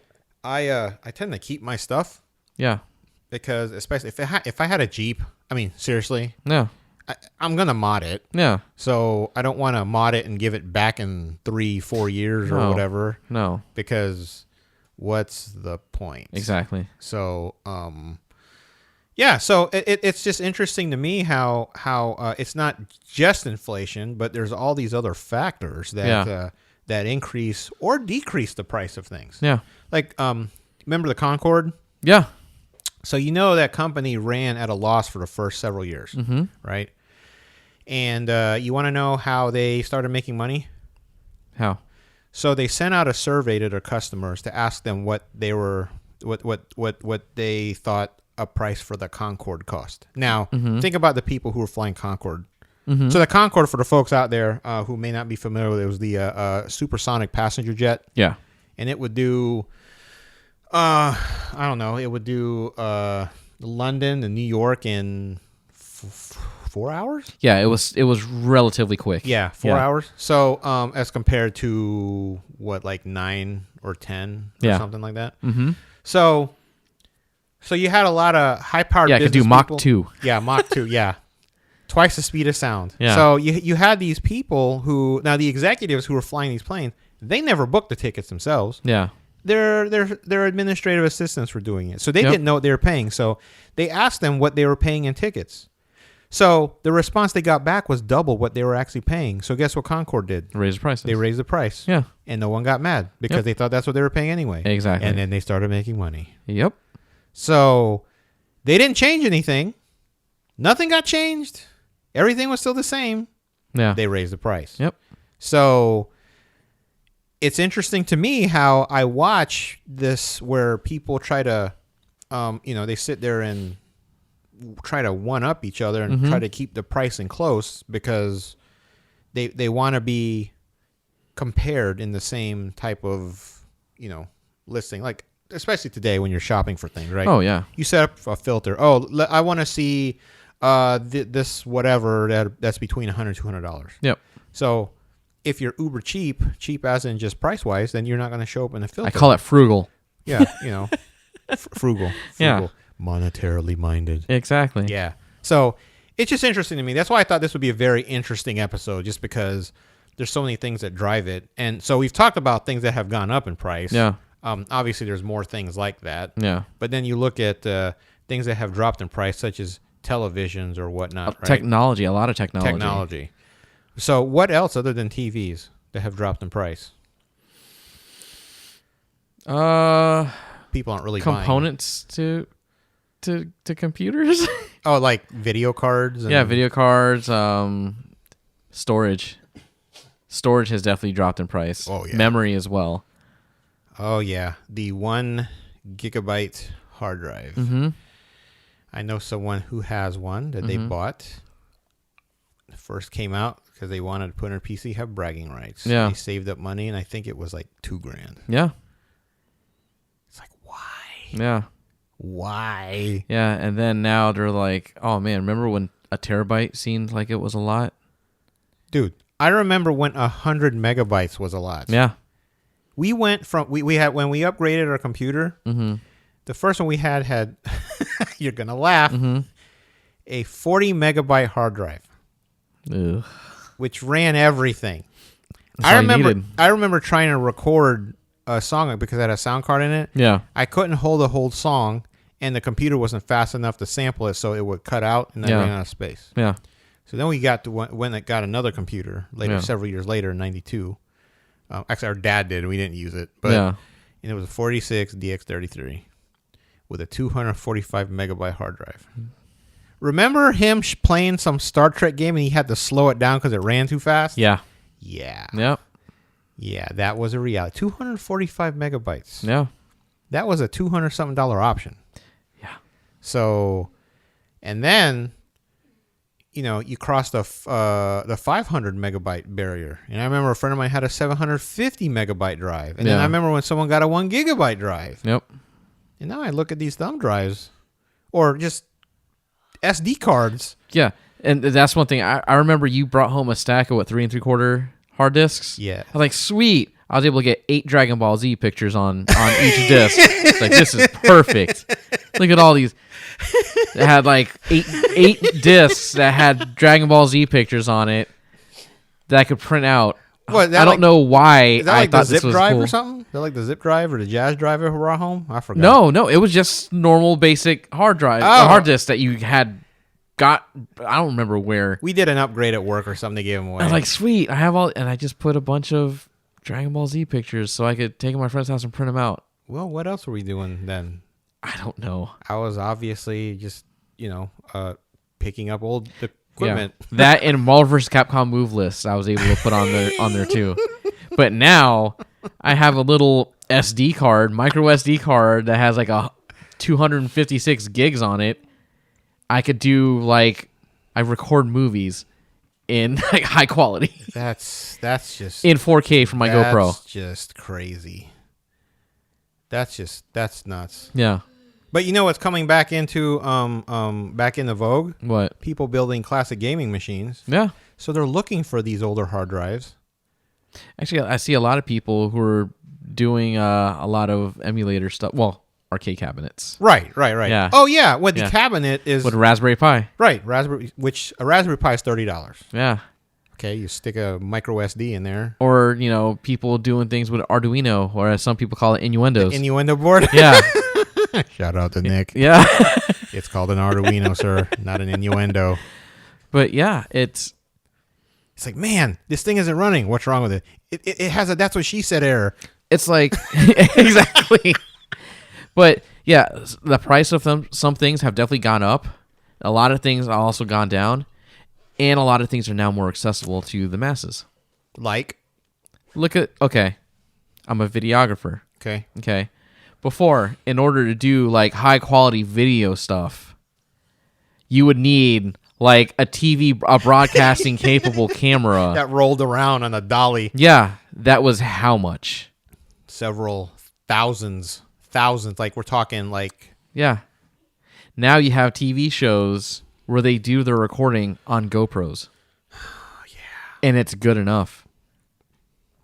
Speaker 1: I tend to keep my stuff
Speaker 2: Yeah.
Speaker 1: because especially if I had a Jeep, seriously.
Speaker 2: Yeah.
Speaker 1: I'm gonna mod it.
Speaker 2: Yeah.
Speaker 1: So I don't want to mod it and give it back in 3-4 years or
Speaker 2: No.
Speaker 1: whatever,
Speaker 2: No.
Speaker 1: because what's the point?
Speaker 2: Exactly.
Speaker 1: So, yeah. So it's just interesting to me how it's not just inflation, but there's all these other factors that that increase or decrease the price of things.
Speaker 2: Yeah.
Speaker 1: Like, remember the Concorde?
Speaker 2: Yeah.
Speaker 1: So that company ran at a loss for the first several years, right? And you want to know how they started making money?
Speaker 2: How?
Speaker 1: So they sent out a survey to their customers to ask them what they thought a price for the Concorde cost. Now, think about the people who were flying Concorde. So the Concorde, for the folks out there who may not be familiar with it, was the supersonic passenger jet.
Speaker 2: Yeah.
Speaker 1: And it would do, I don't know, it would do London and New York in 4 hours?
Speaker 2: Yeah, it was relatively quick.
Speaker 1: Yeah, 4 hours. So as compared to, like 9 or 10 or something like that?
Speaker 2: Mm-hmm.
Speaker 1: So you had a lot of high-powered
Speaker 2: Yeah, it could do
Speaker 1: business
Speaker 2: Mach
Speaker 1: people.
Speaker 2: 2.
Speaker 1: Yeah, Mach 2, yeah. Twice the speed of sound.
Speaker 2: Yeah.
Speaker 1: So you had these people who, now the executives who were flying these planes, they never booked the tickets themselves.
Speaker 2: Yeah.
Speaker 1: Their administrative assistants were doing it. So they didn't know what they were paying. So they asked them what they were paying in tickets. So the response they got back was double what they were actually paying. So guess what Concorde did?
Speaker 2: Raise the prices.
Speaker 1: They raised the price.
Speaker 2: Yeah.
Speaker 1: And no one got mad because they thought that's what they were paying anyway.
Speaker 2: Exactly.
Speaker 1: And then they started making money.
Speaker 2: Yep.
Speaker 1: So they didn't change anything. Nothing got changed. Everything was still the same.
Speaker 2: Yeah.
Speaker 1: They raised the price.
Speaker 2: Yep.
Speaker 1: So it's interesting to me how I watch this where people try to, they sit there and try to one up each other and try to keep the pricing close because they want to be compared in the same type of, listing. Like, especially today when you're shopping for things, right?
Speaker 2: Oh, yeah.
Speaker 1: You set up a filter. Oh, I want to see this whatever that's between $100 to $200.
Speaker 2: Yep.
Speaker 1: So if you're uber cheap as in just price wise, then you're not going to show up in the filter.
Speaker 2: I call it frugal.
Speaker 1: Yeah, frugal.
Speaker 2: Yeah.
Speaker 1: Monetarily minded.
Speaker 2: Exactly.
Speaker 1: Yeah. So it's just interesting to me. That's why I thought this would be a very interesting episode, just because there's so many things that drive it. And so we've talked about things that have gone up in price.
Speaker 2: Yeah.
Speaker 1: Obviously, there's more things like that.
Speaker 2: Yeah.
Speaker 1: But then you look at things that have dropped in price, such as televisions or whatnot. Right?
Speaker 2: Technology. A lot of technology.
Speaker 1: So what else other than TVs that have dropped in price? People aren't really
Speaker 2: components to computers.
Speaker 1: Oh, like video cards?
Speaker 2: Yeah, video cards, storage. Storage has definitely dropped in price.
Speaker 1: Oh, yeah.
Speaker 2: Memory as well.
Speaker 1: Oh, yeah. The 1 gigabyte hard drive.
Speaker 2: Mm-hmm.
Speaker 1: I know someone who has one that they bought. First came out because they wanted to put in her PC, have bragging rights.
Speaker 2: Yeah.
Speaker 1: They saved up money, and I think it was like $2,000.
Speaker 2: Yeah.
Speaker 1: It's like, why?
Speaker 2: Yeah.
Speaker 1: Why?
Speaker 2: Yeah, and then now they're like, oh man, remember when a terabyte seemed like it was a lot?
Speaker 1: Dude, I remember when 100 megabytes was a lot.
Speaker 2: Yeah.
Speaker 1: We went from, we had, when we upgraded our computer, the first one we had, you're going to laugh, a 40 megabyte hard drive.
Speaker 2: Ugh.
Speaker 1: Which ran everything.
Speaker 2: That's all you needed.
Speaker 1: I remember trying to record a song because it had a sound card in it.
Speaker 2: Yeah.
Speaker 1: I couldn't hold a whole song, and the computer wasn't fast enough to sample it, so it would cut out, and then ran out of space.
Speaker 2: Yeah.
Speaker 1: So then we got to when it got another computer later, several years later in '92. Actually, our dad did. We didn't use it, but and it was a 46 DX33 with a 245 megabyte hard drive. Remember him playing some Star Trek game and he had to slow it down because it ran too fast?
Speaker 2: Yeah.
Speaker 1: Yeah.
Speaker 2: Yep.
Speaker 1: Yeah, that was a reality. 245 megabytes.
Speaker 2: Yeah.
Speaker 1: That was a $200-something option.
Speaker 2: Yeah.
Speaker 1: So, and then, you crossed the 500 megabyte barrier. And I remember a friend of mine had a 750 megabyte drive. And then I remember when someone got a 1 gigabyte drive.
Speaker 2: Yep.
Speaker 1: And now I look at these thumb drives or just SD cards.
Speaker 2: Yeah. And that's one thing. I remember you brought home a stack of 3 3/4 hard disks.
Speaker 1: Yeah.
Speaker 2: I was like, sweet. I was able to get 8 Dragon Ball Z pictures on each disc. It's like, this is perfect. Look at all these. It had like eight discs that had Dragon Ball Z pictures on it that I could print out.
Speaker 1: What,
Speaker 2: I don't know why
Speaker 1: Is that
Speaker 2: I
Speaker 1: like
Speaker 2: thought
Speaker 1: the
Speaker 2: this
Speaker 1: zip
Speaker 2: was
Speaker 1: drive
Speaker 2: cool.
Speaker 1: or something? Is that like the zip drive or the Jazz drive if we're at home? I forgot.
Speaker 2: No, it was just normal basic hard drive, hard disk that you had got. I don't remember where.
Speaker 1: We did an upgrade at work or something to give them away.
Speaker 2: I was like, sweet, I have all, and I just put a bunch of Dragon Ball Z pictures so I could take them to my friend's house and print them out.
Speaker 1: well, what else were we doing then?
Speaker 2: I don't know.
Speaker 1: I was obviously just, picking up old equipment.
Speaker 2: Yeah. That and Marvel vs. Capcom move lists I was able to put on there too. But now I have a little SD card, micro SD card that has like a 256 gigs on it. I could do I record movies in like high quality
Speaker 1: That's just
Speaker 2: in 4K from my GoPro.
Speaker 1: That's just crazy. That's nuts.
Speaker 2: Yeah.
Speaker 1: But you know what's coming back into back into vogue?
Speaker 2: What?
Speaker 1: People building classic gaming machines.
Speaker 2: Yeah.
Speaker 1: So they're looking for these older hard drives.
Speaker 2: Actually, I see a lot of people who are doing a lot of emulator stuff. Well, arcade cabinets
Speaker 1: Right.
Speaker 2: Yeah.
Speaker 1: Oh yeah, what the
Speaker 2: Yeah.
Speaker 1: cabinet is
Speaker 2: with a Raspberry Pi.
Speaker 1: right, Raspberry a Raspberry Pi is $30.
Speaker 2: Yeah.
Speaker 1: Okay, you stick a micro SD in there.
Speaker 2: Or, people doing things with Arduino, or as some people call it, innuendos.
Speaker 1: Innuendo board.
Speaker 2: Yeah.
Speaker 1: Shout out to Nick.
Speaker 2: Yeah.
Speaker 1: It's called an Arduino, sir, not an innuendo.
Speaker 2: But yeah, it's
Speaker 1: It's like, man, this thing isn't running. What's wrong with it? It has a that's what she said error.
Speaker 2: like exactly. But yeah, the price of some things have definitely gone up. A lot of things have also gone down, and a lot of things are now more accessible to the masses.
Speaker 1: Like,
Speaker 2: Look at I'm a videographer.
Speaker 1: okay,
Speaker 2: Okay. Before, in order to do like high quality video stuff, you would need like a broadcasting capable camera.
Speaker 1: that rolled around on a dolly.
Speaker 2: Yeah, that was how much?
Speaker 1: Several thousands. Like we're talking like
Speaker 2: Yeah. Now you have TV shows where they do their recording on GoPros. Yeah. And it's good enough.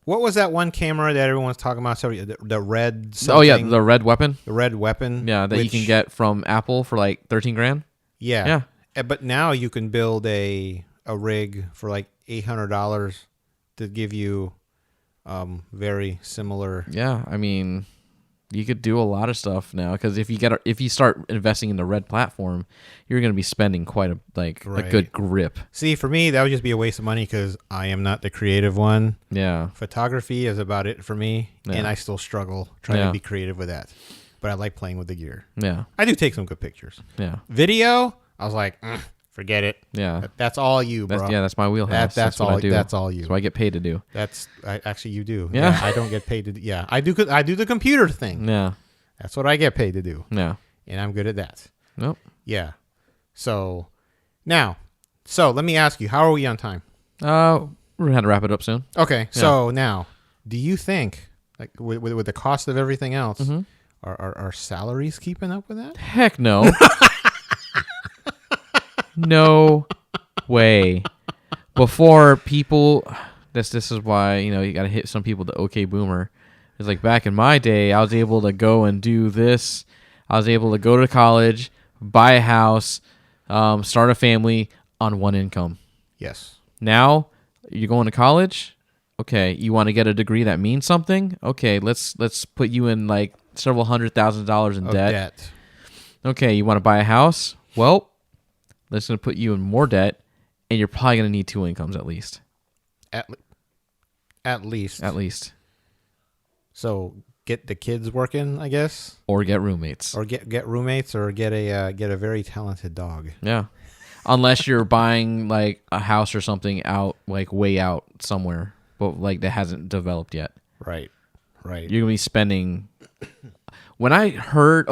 Speaker 1: what was that one camera that everyone's talking about? Sorry, the red.
Speaker 2: Oh yeah,
Speaker 1: something?
Speaker 2: the Red Weapon.
Speaker 1: the red weapon.
Speaker 2: Yeah, that you can get from Apple for like 13 grand.
Speaker 1: Yeah,
Speaker 2: Yeah.
Speaker 1: But now you can build a rig for like $800 to give you very similar.
Speaker 2: Yeah, I mean, you could do a lot of stuff now because if you start investing in the Red platform, you're going to be spending quite a
Speaker 1: Right.
Speaker 2: good grip.
Speaker 1: See, for me, that would just be a waste of money because I am not the creative one.
Speaker 2: Yeah.
Speaker 1: Photography is about it for me,
Speaker 2: Yeah.
Speaker 1: and I still struggle trying
Speaker 2: Yeah.
Speaker 1: to be creative with that. But I like playing with the gear.
Speaker 2: Yeah.
Speaker 1: I do take some good pictures.
Speaker 2: Yeah.
Speaker 1: Video, I was like, forget it.
Speaker 2: Yeah.
Speaker 1: That's all you, bro.
Speaker 2: That's my wheelhouse.
Speaker 1: That's
Speaker 2: what
Speaker 1: all.
Speaker 2: I do.
Speaker 1: That's all you.
Speaker 2: That's what I get paid to do.
Speaker 1: Actually you do.
Speaker 2: Yeah.
Speaker 1: I don't get paid to. Yeah, I do. I do the computer thing.
Speaker 2: Yeah.
Speaker 1: That's what I get paid to do,
Speaker 2: Yeah.
Speaker 1: and I'm good at that.
Speaker 2: Nope.
Speaker 1: Yeah. So let me ask you, how are we on time?
Speaker 2: We're gonna have to wrap it up soon.
Speaker 1: Okay. So now, do you think, like, with the cost of everything else,
Speaker 2: Mm-hmm.
Speaker 1: are salaries keeping up with that?
Speaker 2: Heck no. No way. Before people, this is why you got to hit some people. The okay boomer. It's like back in my day, I was able to go and do this. I was able to go to college, buy a house, start a family on one income.
Speaker 1: Yes.
Speaker 2: Now you're going to college. Okay, you want to get a degree that means something. Okay, let's put you in like several $100,000s in
Speaker 1: Of
Speaker 2: debt.
Speaker 1: debt.
Speaker 2: Okay, you want to buy a house? Well, that's going to put you in more debt, and you're probably going to need 2 incomes at least.
Speaker 1: At least.
Speaker 2: At least.
Speaker 1: So get the kids working, I guess,
Speaker 2: Or get roommates.
Speaker 1: or get roommates, or get a very talented dog.
Speaker 2: Yeah. Unless you're buying like a house or something out, like way out somewhere, but like that hasn't developed yet.
Speaker 1: Right. Right.
Speaker 2: You're going to be spending. When I heard,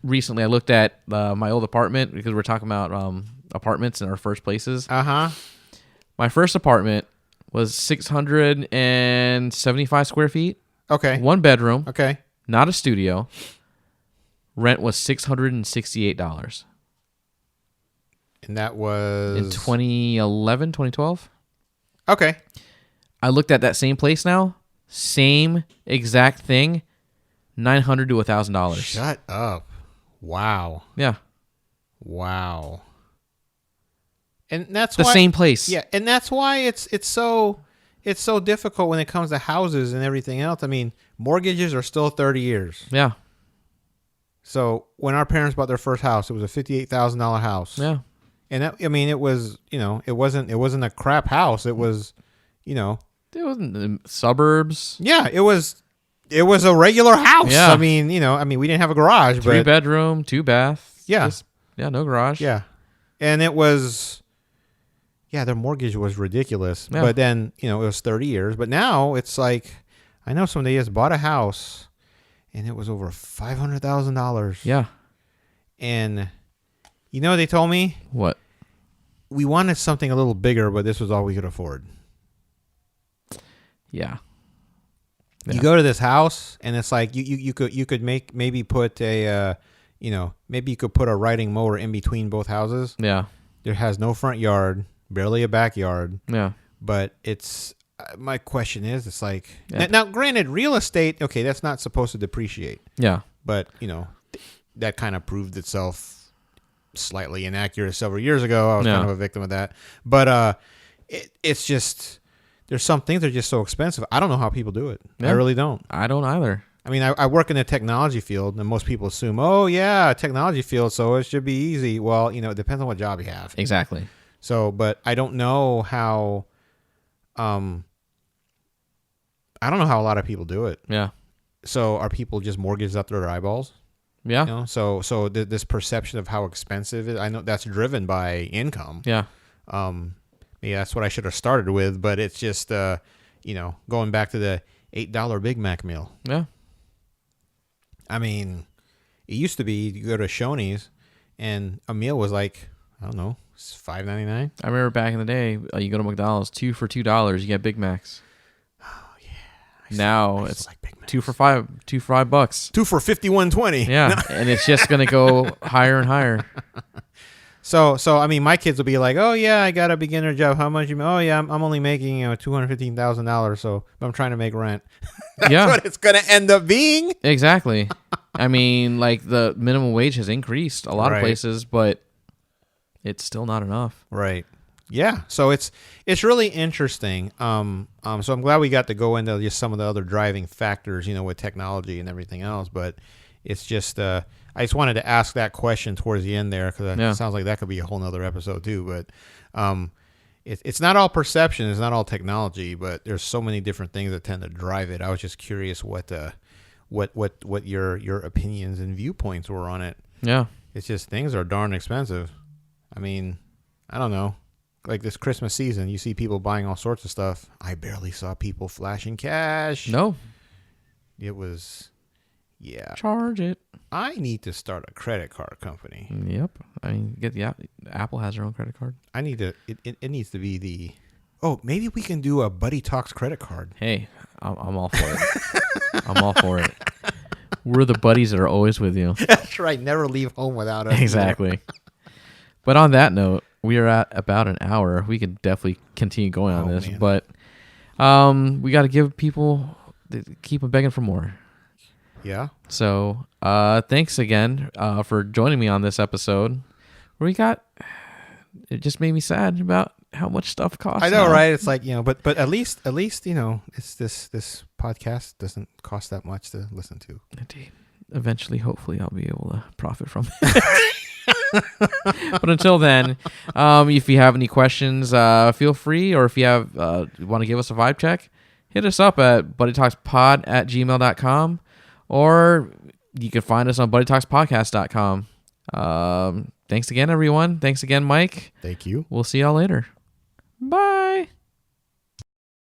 Speaker 2: recently I looked at my old apartment because we're talking about apartments in our first places.
Speaker 1: Uh-huh.
Speaker 2: My first apartment was 675 square feet,
Speaker 1: Okay.
Speaker 2: 1 bedroom,
Speaker 1: Okay.
Speaker 2: not a studio. Rent was $668
Speaker 1: And that was
Speaker 2: in 2011, 2012.
Speaker 1: Okay.
Speaker 2: I looked at that same place now, Same exact thing, $900 to $1,000.
Speaker 1: Shut up. Wow.
Speaker 2: Yeah,
Speaker 1: Wow. And that's
Speaker 2: the
Speaker 1: why,
Speaker 2: same place.
Speaker 1: Yeah, and that's why it's so difficult when it comes to houses and everything else. I mean, mortgages are still 30 years.
Speaker 2: Yeah,
Speaker 1: So when our parents bought their first house, it was a $58,000 house.
Speaker 2: yeah.
Speaker 1: And that, I mean, it was, it wasn't a crap house. It was,
Speaker 2: It wasn't the suburbs.
Speaker 1: yeah, it was a regular house.
Speaker 2: Yeah.
Speaker 1: I mean, we didn't have a garage,
Speaker 2: 3
Speaker 1: but
Speaker 2: bedroom, 2 bath.
Speaker 1: Yeah.
Speaker 2: No garage.
Speaker 1: yeah. And it was, yeah, their mortgage was ridiculous.
Speaker 2: Yeah.
Speaker 1: But then, it was 30 years. But now it's like, I know somebody just bought a house and it was over $500,000.
Speaker 2: Yeah.
Speaker 1: And, they told me
Speaker 2: What?
Speaker 1: we wanted something a little bigger, but this was all we could afford.
Speaker 2: Yeah.
Speaker 1: You go to this house and it's like you could maybe put a maybe you could put a riding mower in between both houses.
Speaker 2: Yeah.
Speaker 1: There has no front yard, barely a backyard,
Speaker 2: Yeah.
Speaker 1: but it's my question is, it's like
Speaker 2: Yeah.
Speaker 1: now granted, real estate, okay, that's not supposed to depreciate,
Speaker 2: Yeah.
Speaker 1: but that kind of proved itself slightly inaccurate several years ago. I was
Speaker 2: Yeah.
Speaker 1: kind of a victim of that, but it's just. There's some things that are just so expensive. I don't know how people do it.
Speaker 2: Yeah.
Speaker 1: I really don't.
Speaker 2: I don't either.
Speaker 1: I mean, I work in the technology field, and most people assume, oh, yeah, technology field, so it should be easy. Well, it depends on what job you have.
Speaker 2: Exactly.
Speaker 1: So, but I don't know how, I don't know how a lot of people do it.
Speaker 2: Yeah.
Speaker 1: So are people just mortgaged up to their eyeballs?
Speaker 2: Yeah.
Speaker 1: So this perception of how expensive it is, I know that's driven by income.
Speaker 2: Yeah.
Speaker 1: Yeah, that's what I should have started with, but it's just, going back to the $8 Big Mac meal.
Speaker 2: Yeah.
Speaker 1: I mean, it used to be you go to Shoney's and a meal was like, I don't know, $5.99.
Speaker 2: I remember back in the day, you go to McDonald's, 2 for $2, you get Big Macs.
Speaker 1: Oh, yeah.
Speaker 2: Now
Speaker 1: I
Speaker 2: it's
Speaker 1: like Big Macs.
Speaker 2: 2 for $5, $2
Speaker 1: 2 for $51.20.
Speaker 2: Yeah, and it's just gonna go higher and higher.
Speaker 1: So I mean, my kids will be like, "Oh yeah, I got a beginner job. How much you? Oh yeah, I'm only making $215,000. So I'm trying to make rent." That's
Speaker 2: Yeah,
Speaker 1: what it's gonna end up being.
Speaker 2: exactly. I mean, like the minimum wage has increased a lot
Speaker 1: Right.
Speaker 2: of places, but it's still not enough.
Speaker 1: Right. Yeah. So it's really interesting. So I'm glad we got to go into just some of the other driving factors, with technology and everything else. But it's just, I just wanted to ask that question towards the end there because
Speaker 2: Yeah.
Speaker 1: it sounds like that could be a whole nother episode too. But it's not all perception, it's not all technology, but there's so many different things that tend to drive it. I was just curious what your opinions and viewpoints were on it.
Speaker 2: Yeah,
Speaker 1: It's just things are darn expensive. I mean, I don't know. Like this Christmas season, you see people buying all sorts of stuff. I barely saw people flashing cash.
Speaker 2: no,
Speaker 1: It was, yeah.
Speaker 2: charge it.
Speaker 1: I need to start a credit card company.
Speaker 2: Yep. I mean, Apple has their own credit card.
Speaker 1: I need to, it needs to be the, maybe we can do a Buddy Talks credit card.
Speaker 2: Hey, I'm all for it. I'm all for it. We're the buddies that are always with you.
Speaker 1: That's right. Never leave home without us.
Speaker 2: Exactly. But on that note, we are at about an hour. We could definitely continue going on this,
Speaker 1: man.
Speaker 2: but we got to give people, keep them begging for more.
Speaker 1: Yeah.
Speaker 2: So thanks again for joining me on this episode. It just made me sad about how much stuff costs.
Speaker 1: I know,
Speaker 2: now.
Speaker 1: right? It's like, but at least, it's this podcast doesn't cost that much to listen to.
Speaker 2: Indeed. Eventually, hopefully, I'll be able to profit from it. But until then, if you have any questions, feel free, or if you have want to give us a vibe check, hit us up at buddytalkspod@gmail.com, or you can find us on buddytalkspodcast.com. Thanks again, everyone. Thanks again, Mike.
Speaker 1: Thank you.
Speaker 2: We'll see y'all later. Bye.